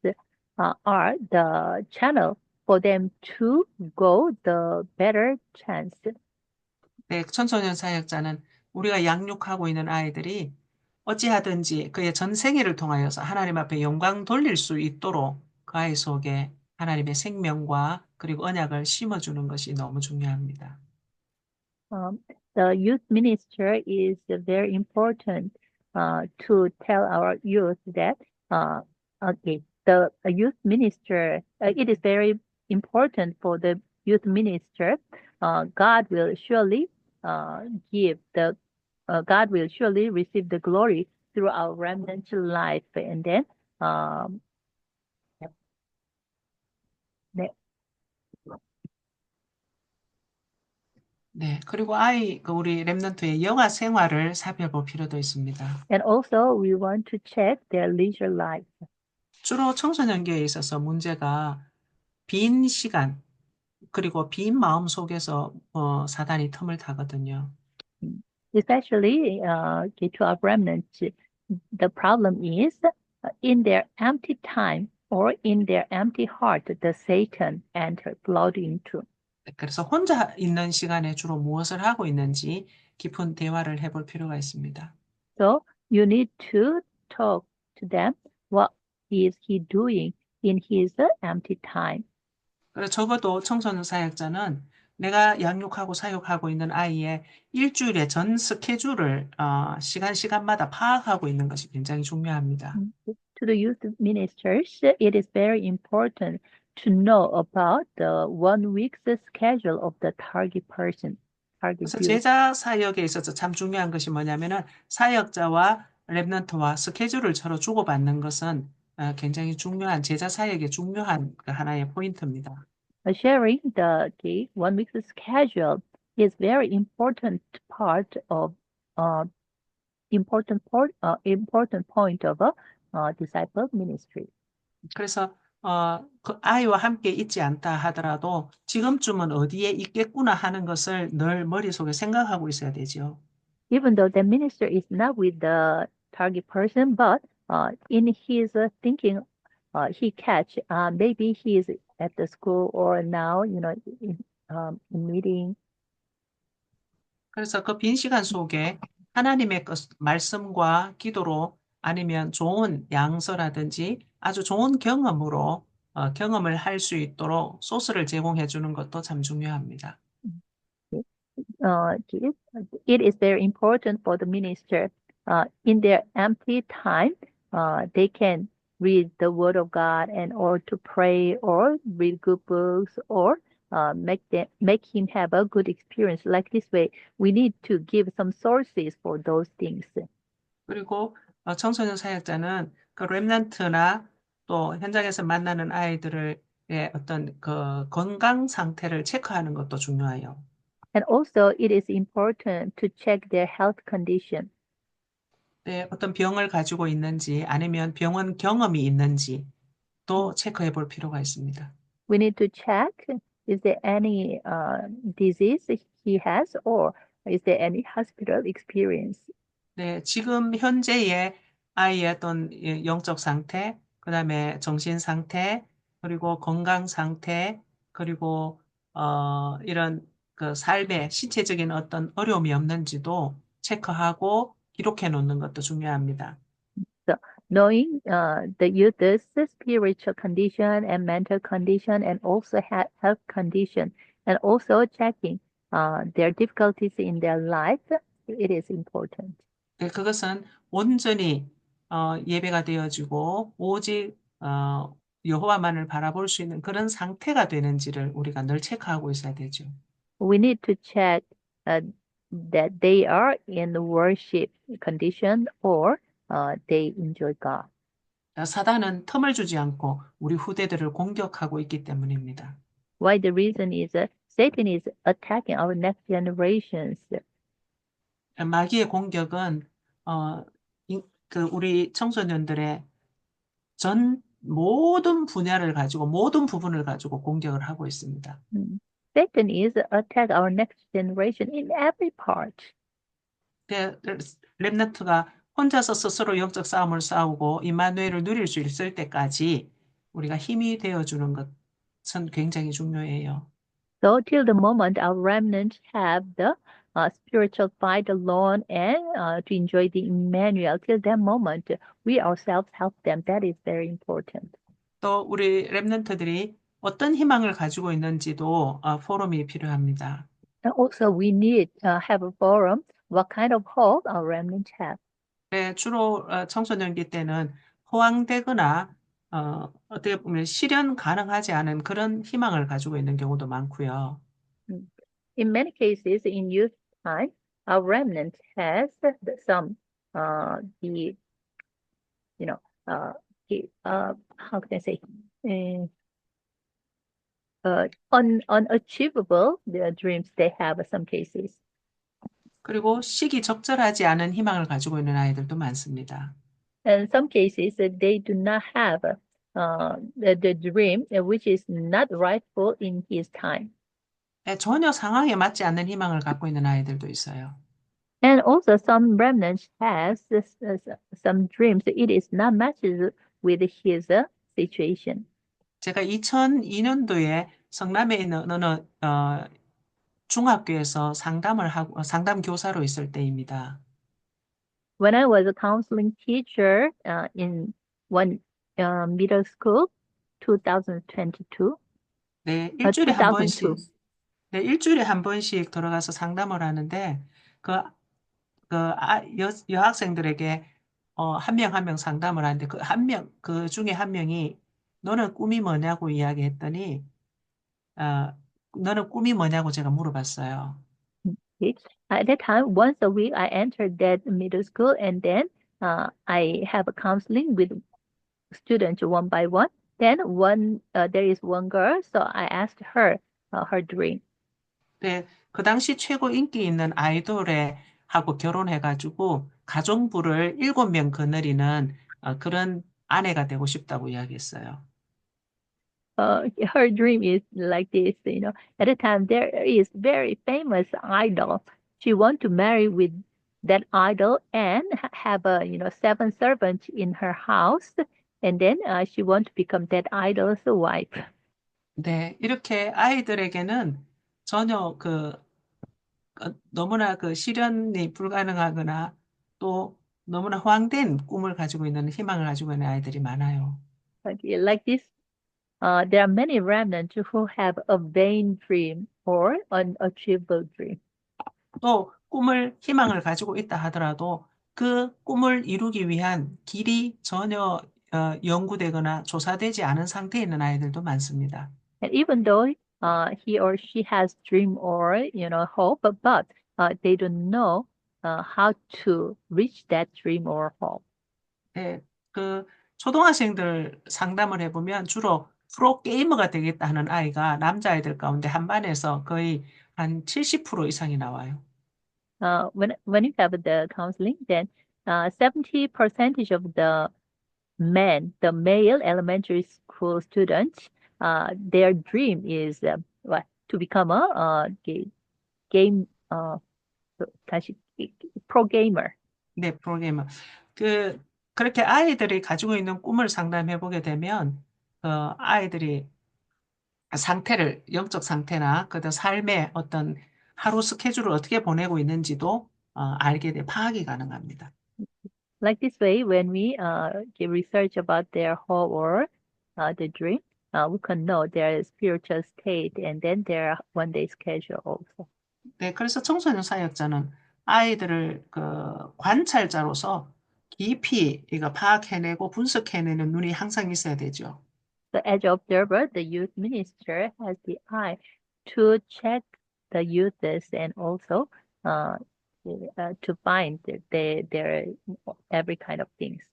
are the channel for them to go the better chance. 네, 청소년 사역자는 우리가 양육하고 있는 아이들이 어찌하든지 그의 전 생애를 통하여서 하나님 앞에 영광 돌릴 수 있도록 그 아이 속에 하나님의 생명과 그리고 언약을 심어주는 것이 너무 중요합니다. Um, the youth minister is very important to tell our youth that okay, the youth minister it is very important for the youth minister. God will surely give the God will surely receive the glory through our remnant life, and then um, 네. 네, 그리고 우리 랩런트의 여가 생활을 살펴볼 필요도 있습니다. And also we want to check their leisure life. 주로 청소년기에 있어서 문제가 빈 시간, 그리고 빈 마음 속에서 사단이 틈을 타거든요. Especially to our remnants, the problem is in their empty time or in their empty heart, the Satan flowed into. 그래서 혼자 있는 시간에 주로 무엇을 하고 있는지 깊은 대화를 해볼 필요가 있습니다. So you need to talk to them. What is he doing in his empty time? 그래서 적어도 청소년 사역자는 내가 양육하고 사육하고 있는 아이의 일주일의 전 스케줄을 시간마다 파악하고 있는 것이 굉장히 중요합니다. To the youth ministers, it is very important to know about the 1 week's schedule of the target person, target 그래서 youth. 제자 사역에 있어서 참 중요한 것이 뭐냐면은 사역자와 랩런트와 스케줄을 서로 주고받는 것은 굉장히 중요한 제자 사역의 중요한 그 하나의 포인트입니다. Sharing the 1 week's schedule is very important part of important point of a disciple ministry. 그래서 그 아이와 함께 있지 않다 하더라도 지금쯤은 어디에 있겠구나 하는 것을 늘 머릿속에 생각하고 있어야 되죠. Even though the minister is not with the target person, but in his thinking, he catch maybe he is at the school or now, in meeting. 그래서 그 빈 시간 속에 하나님의 말씀과 기도로 아니면 좋은 양서라든지 아주 좋은 경험으로 경험을 할 수 있도록 소스를 제공해 주는 것도 참 중요합니다. It is very important for the minister in their empty time they can read the word of God and or to pray or read good books or make him have a good experience. Like this way, we need to give some sources for those things. 그리고 청소년 사역자는 그 랩런트나 또 현장에서 만나는 아이들을 어떤 그 건강 상태를 체크하는 것도 중요해요. And also, it is important to check their health condition. 네, 어떤 병을 가지고 있는지 아니면 병원 경험이 있는지 Mm. 또 체크해 볼 필요가 있습니다. We need to check, is there any disease he has, or is there any hospital experience? 네, 지금 현재의 아이의 어떤 영적 상태, 그다음에 정신 상태, 그리고 건강 상태, 그리고 이런 그 삶의 신체적인 어떤 어려움이 없는지도 체크하고 기록해 놓는 것도 중요합니다. So knowing the youth's spiritual condition and mental condition and also health condition, and also checking their difficulties in their life, it is important. 네, 그것은 온전히 예배가 되어지고 오직 여호와만을 바라볼 수 있는 그런 상태가 되는지를 우리가 늘 체크하고 있어야 되죠. We need to check uh, that they are in the worship condition or they enjoy God. 사단은 틈을 주지 않고 우리 후대들을 공격하고 있기 때문입니다. Why the reason is Satan is attacking our next generations. 마귀의 공격은 어, 그 우리 청소년들의 전 모든 분야를 가지고 모든 부분을 가지고 공격을 하고 있습니다. Mm. Satan is attack our next generation in every part. 그 렘넌트가 혼자서 스스로 영적 싸움을 싸우고 임마누엘을 누릴 수 있을 때까지 우리가 힘이 되어주는 것은 굉장히 중요해요. So till the moment our remnants have the spiritual fight alone and to enjoy the Emmanuel, till that moment we ourselves help them. That is very important. 또 우리 렘넌트들이 어떤 희망을 가지고 있는지도 포럼이 필요합니다. And also we need have a forum. What kind of hope our remnants have. 네, 주로 청소년기 때는 호황되거나 어떻게 보면 실현 가능하지 않은 그런 희망을 가지고 있는 경우도 많고요. Mm. In many cases, in youth time, our remnant has some the you know how can I say uh, unachievable the dreams they have in some cases. 그리고 시기 적절하지 않은 희망을 가지고 있는 아이들도 많습니다. In some cases, they do not have the dream which is not rightful in his time. 전혀 상황에 맞지 않는 희망을 갖고 있는 아이들도 있어요. And also some remnants has some dreams. It is not matches with his situation. 제가 2002년도에 성남에 있는 어느 중학교에서 상담을 하고 상담 교사로 있을 때입니다. When I was a counseling teacher in one middle school, 2022, 네, 일주일에 한 2002. 번씩, 네, 일주일에 한 번씩 들어가서 상담을 하는데 그, 여학생들에게 한 명 한 명 상담을 하는데 그 중에 한 명이 너는 꿈이 뭐냐고 이야기했더니 어, 너는 꿈이 뭐냐고 제가 물어봤어요. Okay. At that time, once a week, I entered that middle school, and then I have a counseling with students one by one. Then there is one girl, so I asked her her dream. 네, 그 당시 최고 인기 있는 아이돌에 하고 결혼해가지고 가정부를 7명 거느리는 그런 아내가 되고 싶다고 이야기했어요. Her dream is like this, you know. At the time, there is very famous idol. She want to marry with that idol and have a, you know, 7 servants in her house, and then she want to become that idol's wife. 네, 이렇게 아이들에게는 전혀 너무나 그 실현이 불가능하거나 또 너무나 허황된 꿈을 가지고 있는 희망을 가지고 있는 아이들이 많아요. Like this, there are many remnants who have a vain dream or unachievable dream. 또 희망을 가지고 있다 하더라도 그 꿈을 이루기 위한 길이 전혀 연구되거나 조사되지 않은 상태에 있는 아이들도 많습니다. And even though he or she has dream or, you know, hope, but they don't know how to reach that dream or hope. 네, 그 초등학생들 상담을 해보면 주로 프로 게이머가 되겠다 하는 아이가 남자아이들 가운데 한 반에서 거의 한 70% 이상이 나와요. When you have the counseling, then 70% of the the male elementary school students, their dream is what to become a game 다시 pro gamer. 네, 프로게이머. 그렇게 아이들이 가지고 있는 꿈을 상담해 보게 되면, 아이들이 영적 상태나 그다음 삶의 어떤 하루 스케줄을 어떻게 보내고 있는지도 파악이 가능합니다. Like this way, when we research about their whole world, the dream, we can know their spiritual state and then their one day schedule also. 네, 그래서 청소년 사역자는 아이들을 관찰자로서 깊이 이거 파악해내고 분석해내는 눈이 항상 있어야 되죠. So as observer, the youth minister has the eye to check the youths and also uh, to find their every kind of things.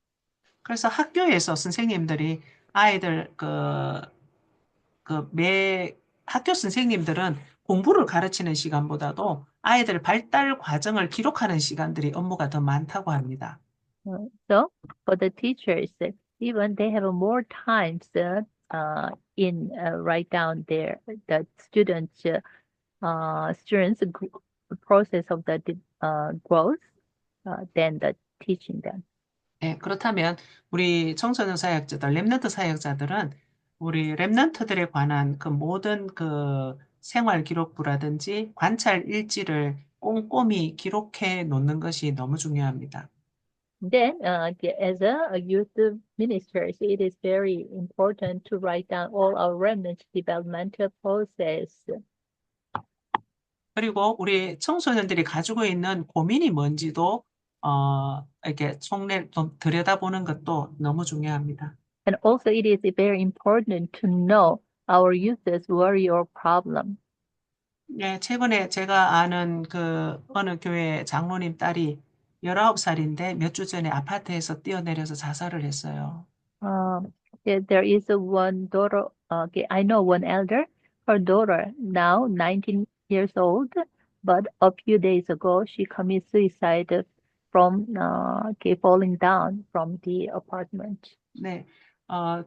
그래서 학교에서 선생님들이 아이들 학교 선생님들은 공부를 가르치는 시간보다도 아이들 발달 과정을 기록하는 시간들이 업무가 더 많다고 합니다. So for the teachers, even they have more times in write down the students process of the growth than the teaching them. 네, 그렇다면 우리 청소년 사역자들, 랩넌트 사역자들은 우리 랩넌트들에 관한 그 모든 생활 기록부라든지 관찰 일지를 꼼꼼히 기록해 놓는 것이 너무 중요합니다. Then, as a youth ministers, it is very important to write down all our remnant developmental process. 그리고 우리 청소년들이 가지고 있는 고민이 뭔지도 이렇게 좀 들여다보는 것도 너무 중요합니다. And also, it is very important to know our youth's worry or problem. 네, 최근에 제가 아는 어느 교회 장로님 딸이 19살인데 몇 주 전에 아파트에서 뛰어내려서 자살을 했어요. There is one daughter, I know one elder, her daughter now 19 years old, but a few days ago she committed suicide from falling down from the apartment. 네,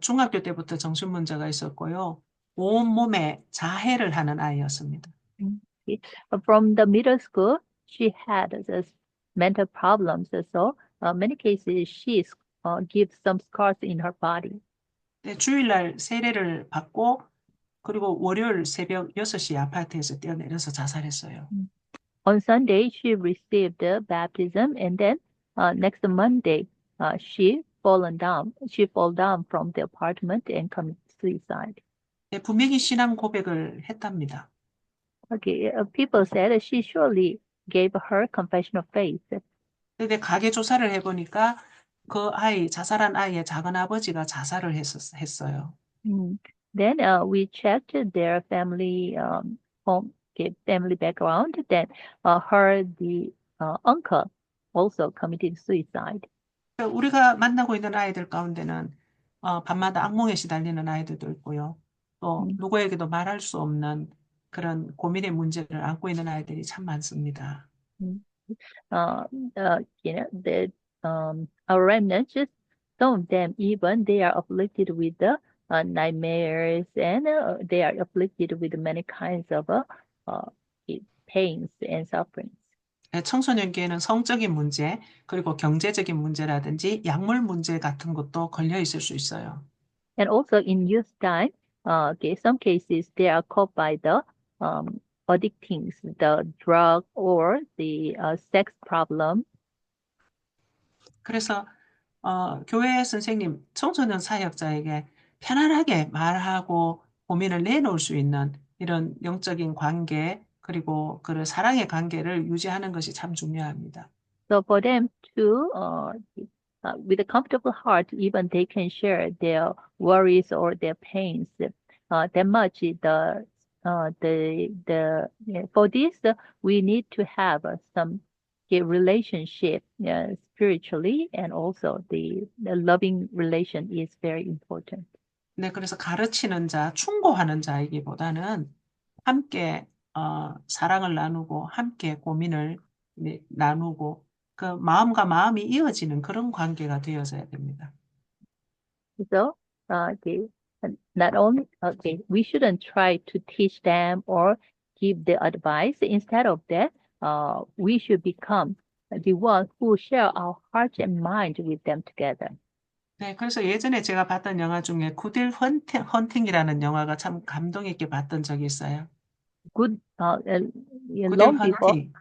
중학교 때부터 정신 문제가 있었고요. 온몸에 자해를 하는 아이였습니다. Okay. From the middle school, she had this mental problems. So many cases she gives some scars in her body. 네, 주일날 세례를 받고 그리고 월요일 새벽 6시 아파트에서 뛰어내려서 자살했어요. On Sunday, she received the baptism, and then next Monday, She fall down from the apartment and commit suicide. 네, 분명히 신앙 고백을 했답니다. Okay, people said she surely gave her confession of faith. 근데 가게 조사를 해보니까 자살한 아이의 작은 아버지가 자살을 했어요. Then we checked their family family background. Then the uncle also committed suicide. 우리가 만나고 있는 아이들 가운데는 밤마다 악몽에 시달리는 아이들도 있고요. 또 누구에게도 말할 수 없는 그런 고민의 문제를 안고 있는 아이들이 참 많습니다. Our remnants, some of them even they are afflicted with the nightmares and they are afflicted with many kinds of pains and sufferings. 청소년기에는 성적인 문제, 그리고 경제적인 문제라든지 약물 문제 같은 것도 걸려 있을 수 있어요. And also in youth time, some cases they are caught by the addictings, the drug or the sex problem. 그래서 교회 선생님, 청소년 사역자에게 편안하게 말하고 고민을 내놓을 수 있는 이런 영적인 관계, 그리고 그 사랑의 관계를 유지하는 것이 참 중요합니다. So for them to, with a comfortable heart, even they can share their worries or their pains. That much for this we need to have some relationship spiritually, and also the loving relation is very important. 네, 그래서 가르치는 자, 충고하는 자이기보다는 함께 사랑을 나누고 함께 고민을 네, 나누고 그 마음과 마음이 이어지는 그런 관계가 되어져야 됩니다. So, okay, and not only, okay, we shouldn't try to teach them or give the advice. Instead of that, we should become the one who share our heart and mind with them together. 네, 그래서 예전에 제가 봤던 영화 중에 굿윌 헌팅이라는 영화가 참 감동 있게 봤던 적이 있어요. Good, yeah, 굿윌 헌팅.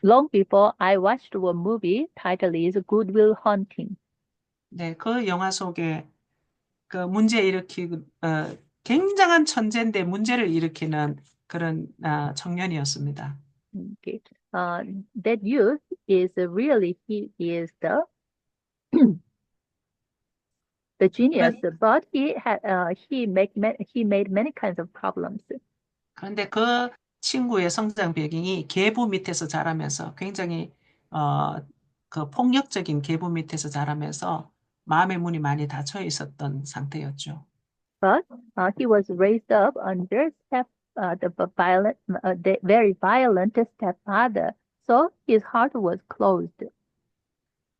long before I watched a movie title is Good Will Hunting. 네, 그 영화 속에 그 문제 굉장한 천재인데 문제를 일으키는 그런 청년이었습니다. Okay. That youth is really, he is the genius, 그런, but he made many kinds of problems. 그런데 그 친구의 성장 배경이 계부 밑에서 자라면서 굉장히 어, 그 폭력적인 계부 밑에서 자라면서 마음의 문이 많이 닫혀 있었던 상태였죠. But he was raised up under the very violent stepfather, so his heart was closed.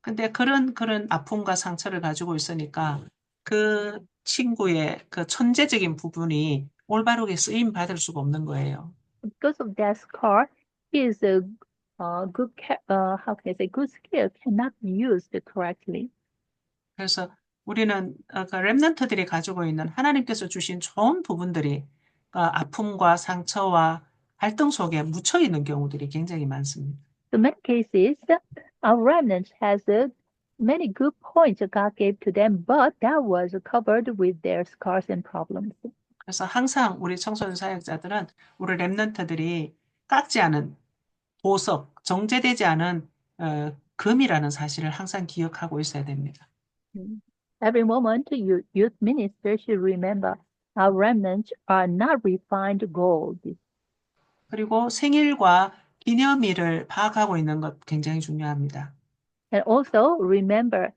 근데 그런 아픔과 상처를 가지고 있으니까 그 친구의 그 천재적인 부분이 올바르게 쓰임 받을 수가 없는 거예요. Because of that scar, his how can I say, good skill cannot be used correctly. 그래서 우리는 그 렘넌트들이 가지고 있는 하나님께서 주신 좋은 부분들이 아픔과 상처와 갈등 속에 묻혀 있는 경우들이 굉장히 많습니다. In many cases, our remnant has many good points God gave to them, but that was covered with their scars and problems. 그래서 항상 우리 청소년 사역자들은 우리 렘넌트들이 깎지 않은 보석, 정제되지 않은 금이라는 사실을 항상 기억하고 있어야 됩니다. Mm. Every moment, youth ministers should remember our remnants are not refined gold. 그리고 생일과 기념일을 파악하고 있는 것 굉장히 중요합니다. And also remember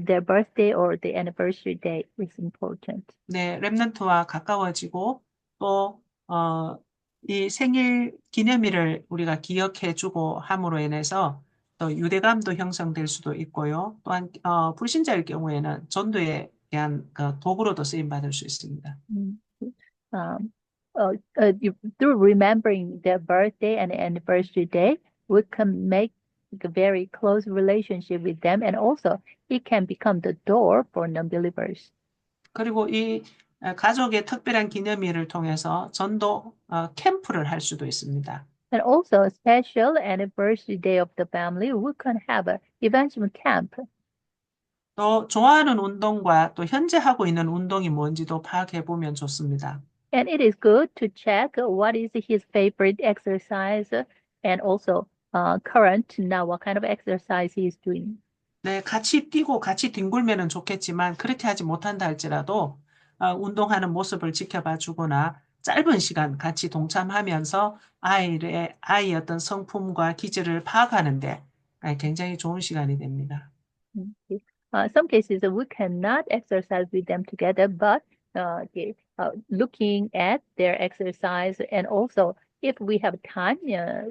their birthday or the anniversary day is important. 네, 렘넌트와 가까워지고 또 이 생일 기념일을 우리가 기억해주고 함으로 인해서 또 유대감도 형성될 수도 있고요. 또한 불신자일 경우에는 전도에 대한 그 도구로도 쓰임 받을 수 있습니다. Mm. Um, through remembering their birthday and anniversary day, we can make a very close relationship with them, and also it can become the door for non-believers. 그리고 이 가족의 특별한 기념일을 통해서 전도 캠프를 할 수도 있습니다. And also a special anniversary day of the family, we can have a evangelism camp. 또 좋아하는 운동과 또 현재 하고 있는 운동이 뭔지도 파악해 보면 좋습니다. And it is good to check what is his favorite exercise and also current now what kind of exercise he is doing. 네, 같이 뛰고 같이 뒹굴면은 좋겠지만 그렇게 하지 못한다 할지라도 운동하는 모습을 지켜봐 주거나 짧은 시간 같이 동참하면서 아이의 어떤 성품과 기질을 파악하는데 굉장히 좋은 시간이 됩니다. Okay. Some cases we cannot exercise with them together, but looking at their exercise and also if we have time,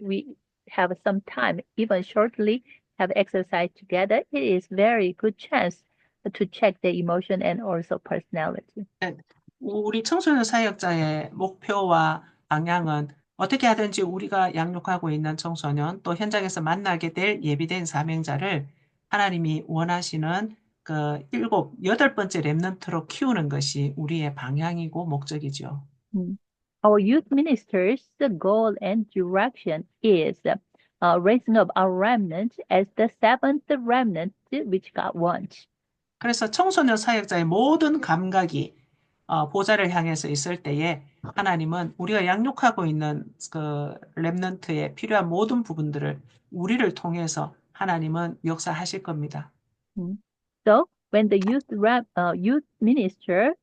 we have some time, even shortly, have exercise together. It is very good chance to check the emotion and also personality. 네, 우리 청소년 사역자의 목표와 방향은 어떻게 하든지 우리가 양육하고 있는 청소년 또 현장에서 만나게 될 예비된 사명자를 하나님이 원하시는 그 일곱, 여덟 번째 렘넌트로 키우는 것이 우리의 방향이고 목적이죠. Mm. Our youth ministers, the goal and direction is raising up our remnant as the seventh remnant which God wants. 그래서 청소년 사역자의 모든 감각이 보좌를 향해서 있을 때에 하나님은 우리가 양육하고 있는 그 렘넌트에 필요한 모든 부분들을 우리를 통해서 하나님은 역사하실 겁니다. Mm. So when the youth minister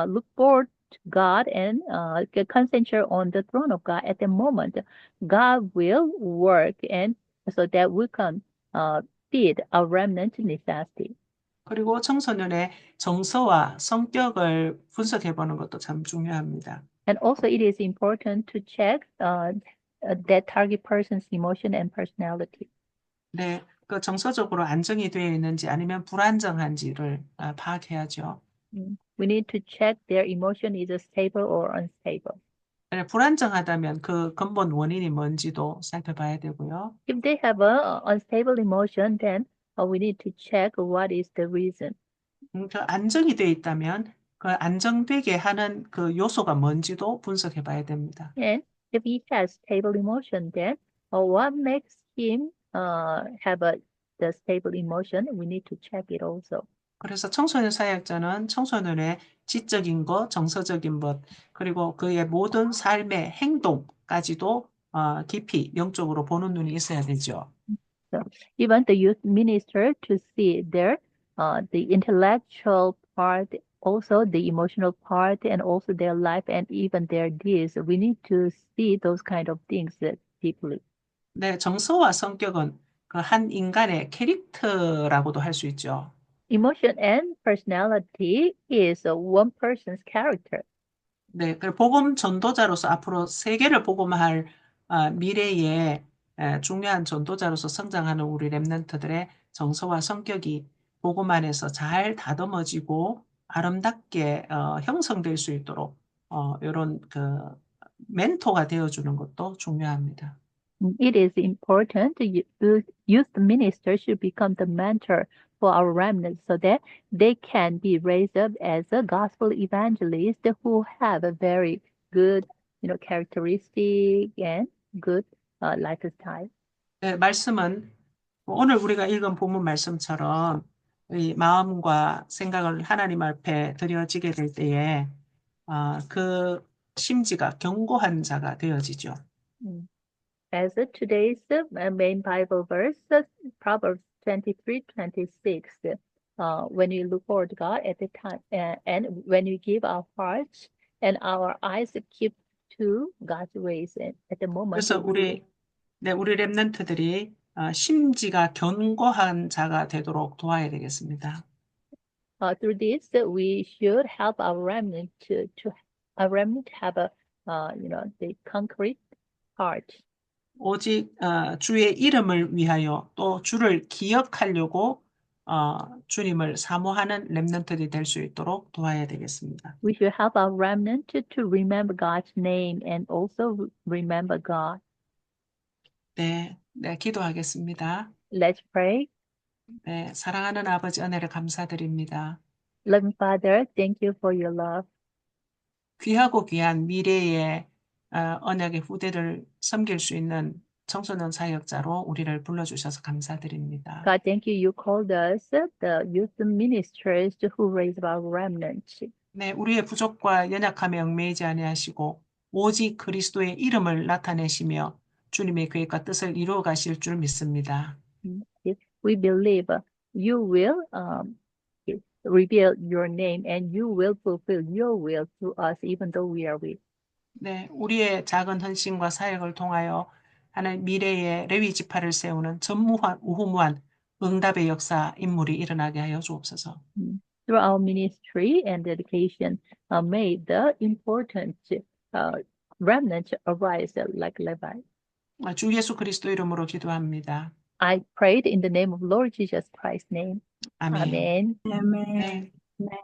look forward to God and concentrate on the throne of God at the moment, God will work and so that we can feed our remnant necessity. 그리고 청소년의 정서와 성격을 분석해 보는 것도 참 중요합니다. And also, it is important to check that target person's emotion and personality. 네, 그 정서적으로 안정이 되어 있는지 아니면 불안정한지를 파악해야죠. We need to check their emotion is stable or unstable. 네, 불안정하다면 그 근본 원인이 뭔지도 살펴봐야 되고요. If they have a unstable emotion, then we need to check what is the reason. 그 안정이 되어 있다면 그 안정되게 하는 그 요소가 뭔지도 분석해 봐야 됩니다. And if he has stable emotion, then what makes him have the stable emotion? We need to check it also. 그래서 청소년 사역자는 청소년의 지적인 것, 정서적인 것, 그리고 그의 모든 삶의 행동까지도 깊이 영적으로 보는 눈이 있어야 되죠. So even the youth minister to see their the intellectual part, also the emotional part, and also their life and even their deeds. We need to see those kind of things deeply. 네, 정서와 성격은 그 한 인간의 캐릭터라고도 할 수 있죠. Emotion and personality is one person's character. 네, 그 복음 전도자로서 앞으로 세계를 복음할 미래의 중요한 전도자로서 성장하는 우리 렘넌트들의 정서와 성격이 복음 안에서 잘 다듬어지고 아름답게 형성될 수 있도록 이런 그 멘토가 되어주는 것도 중요합니다. It is important youth minister should become the mentor for our remnants so that they can be raised up as a gospel evangelist who have a very good, characteristic and good lifestyle. 네, 말씀은 오늘 우리가 읽은 본문 말씀처럼 이 마음과 생각을 하나님 앞에 드려지게 될 때에 그 심지가 견고한 자가 되어지죠. Mm. As today's main Bible verse, Proverbs 23:26. When we look forward to God at the time, and when we give our hearts and our eyes keep to God's ways, and at the moment, 그래서 우리 렘넌트들이 심지가 견고한 자가 되도록 도와야 되겠습니다. through this, we should help our remnant to our remnant have a, the concrete heart. 오직 주의 이름을 위하여 또 주를 기억하려고 주님을 사모하는 렘넌트들이 될 수 있도록 도와야 되겠습니다. We should help our remnant to remember God's name and also remember God. 네, 네, 기도하겠습니다. Let's pray. 네, 사랑하는 아버지 은혜를 감사드립니다. Loving Father, thank you for your love. 귀하고 귀한 미래의 언약의 후대를 섬길 수 있는 청소년 사역자로 우리를 불러주셔서 감사드립니다. God, thank you. You called us the youth ministers who raise our remnant. 네, 우리의 부족과 연약함에 얽매이지 아니하시고 오직 그리스도의 이름을 나타내시며 주님의 계획과 뜻을 이루어 가실 줄 믿습니다. Yes, we believe you will reveal your name and you will fulfill your will through us, even though we are weak. 네, 우리의 작은 헌신과 사역을 통하여 하나님 미래의 레위 지파를 세우는 전무한 우후무한 응답의 역사 인물이 일어나게 하여 주옵소서. Through our ministry and dedication, may the important remnant arise like Levi. 주 예수 그리스도 이름으로 기도합니다. I prayed in the name of Lord Jesus Christ's name. 아멘. Amen. 네.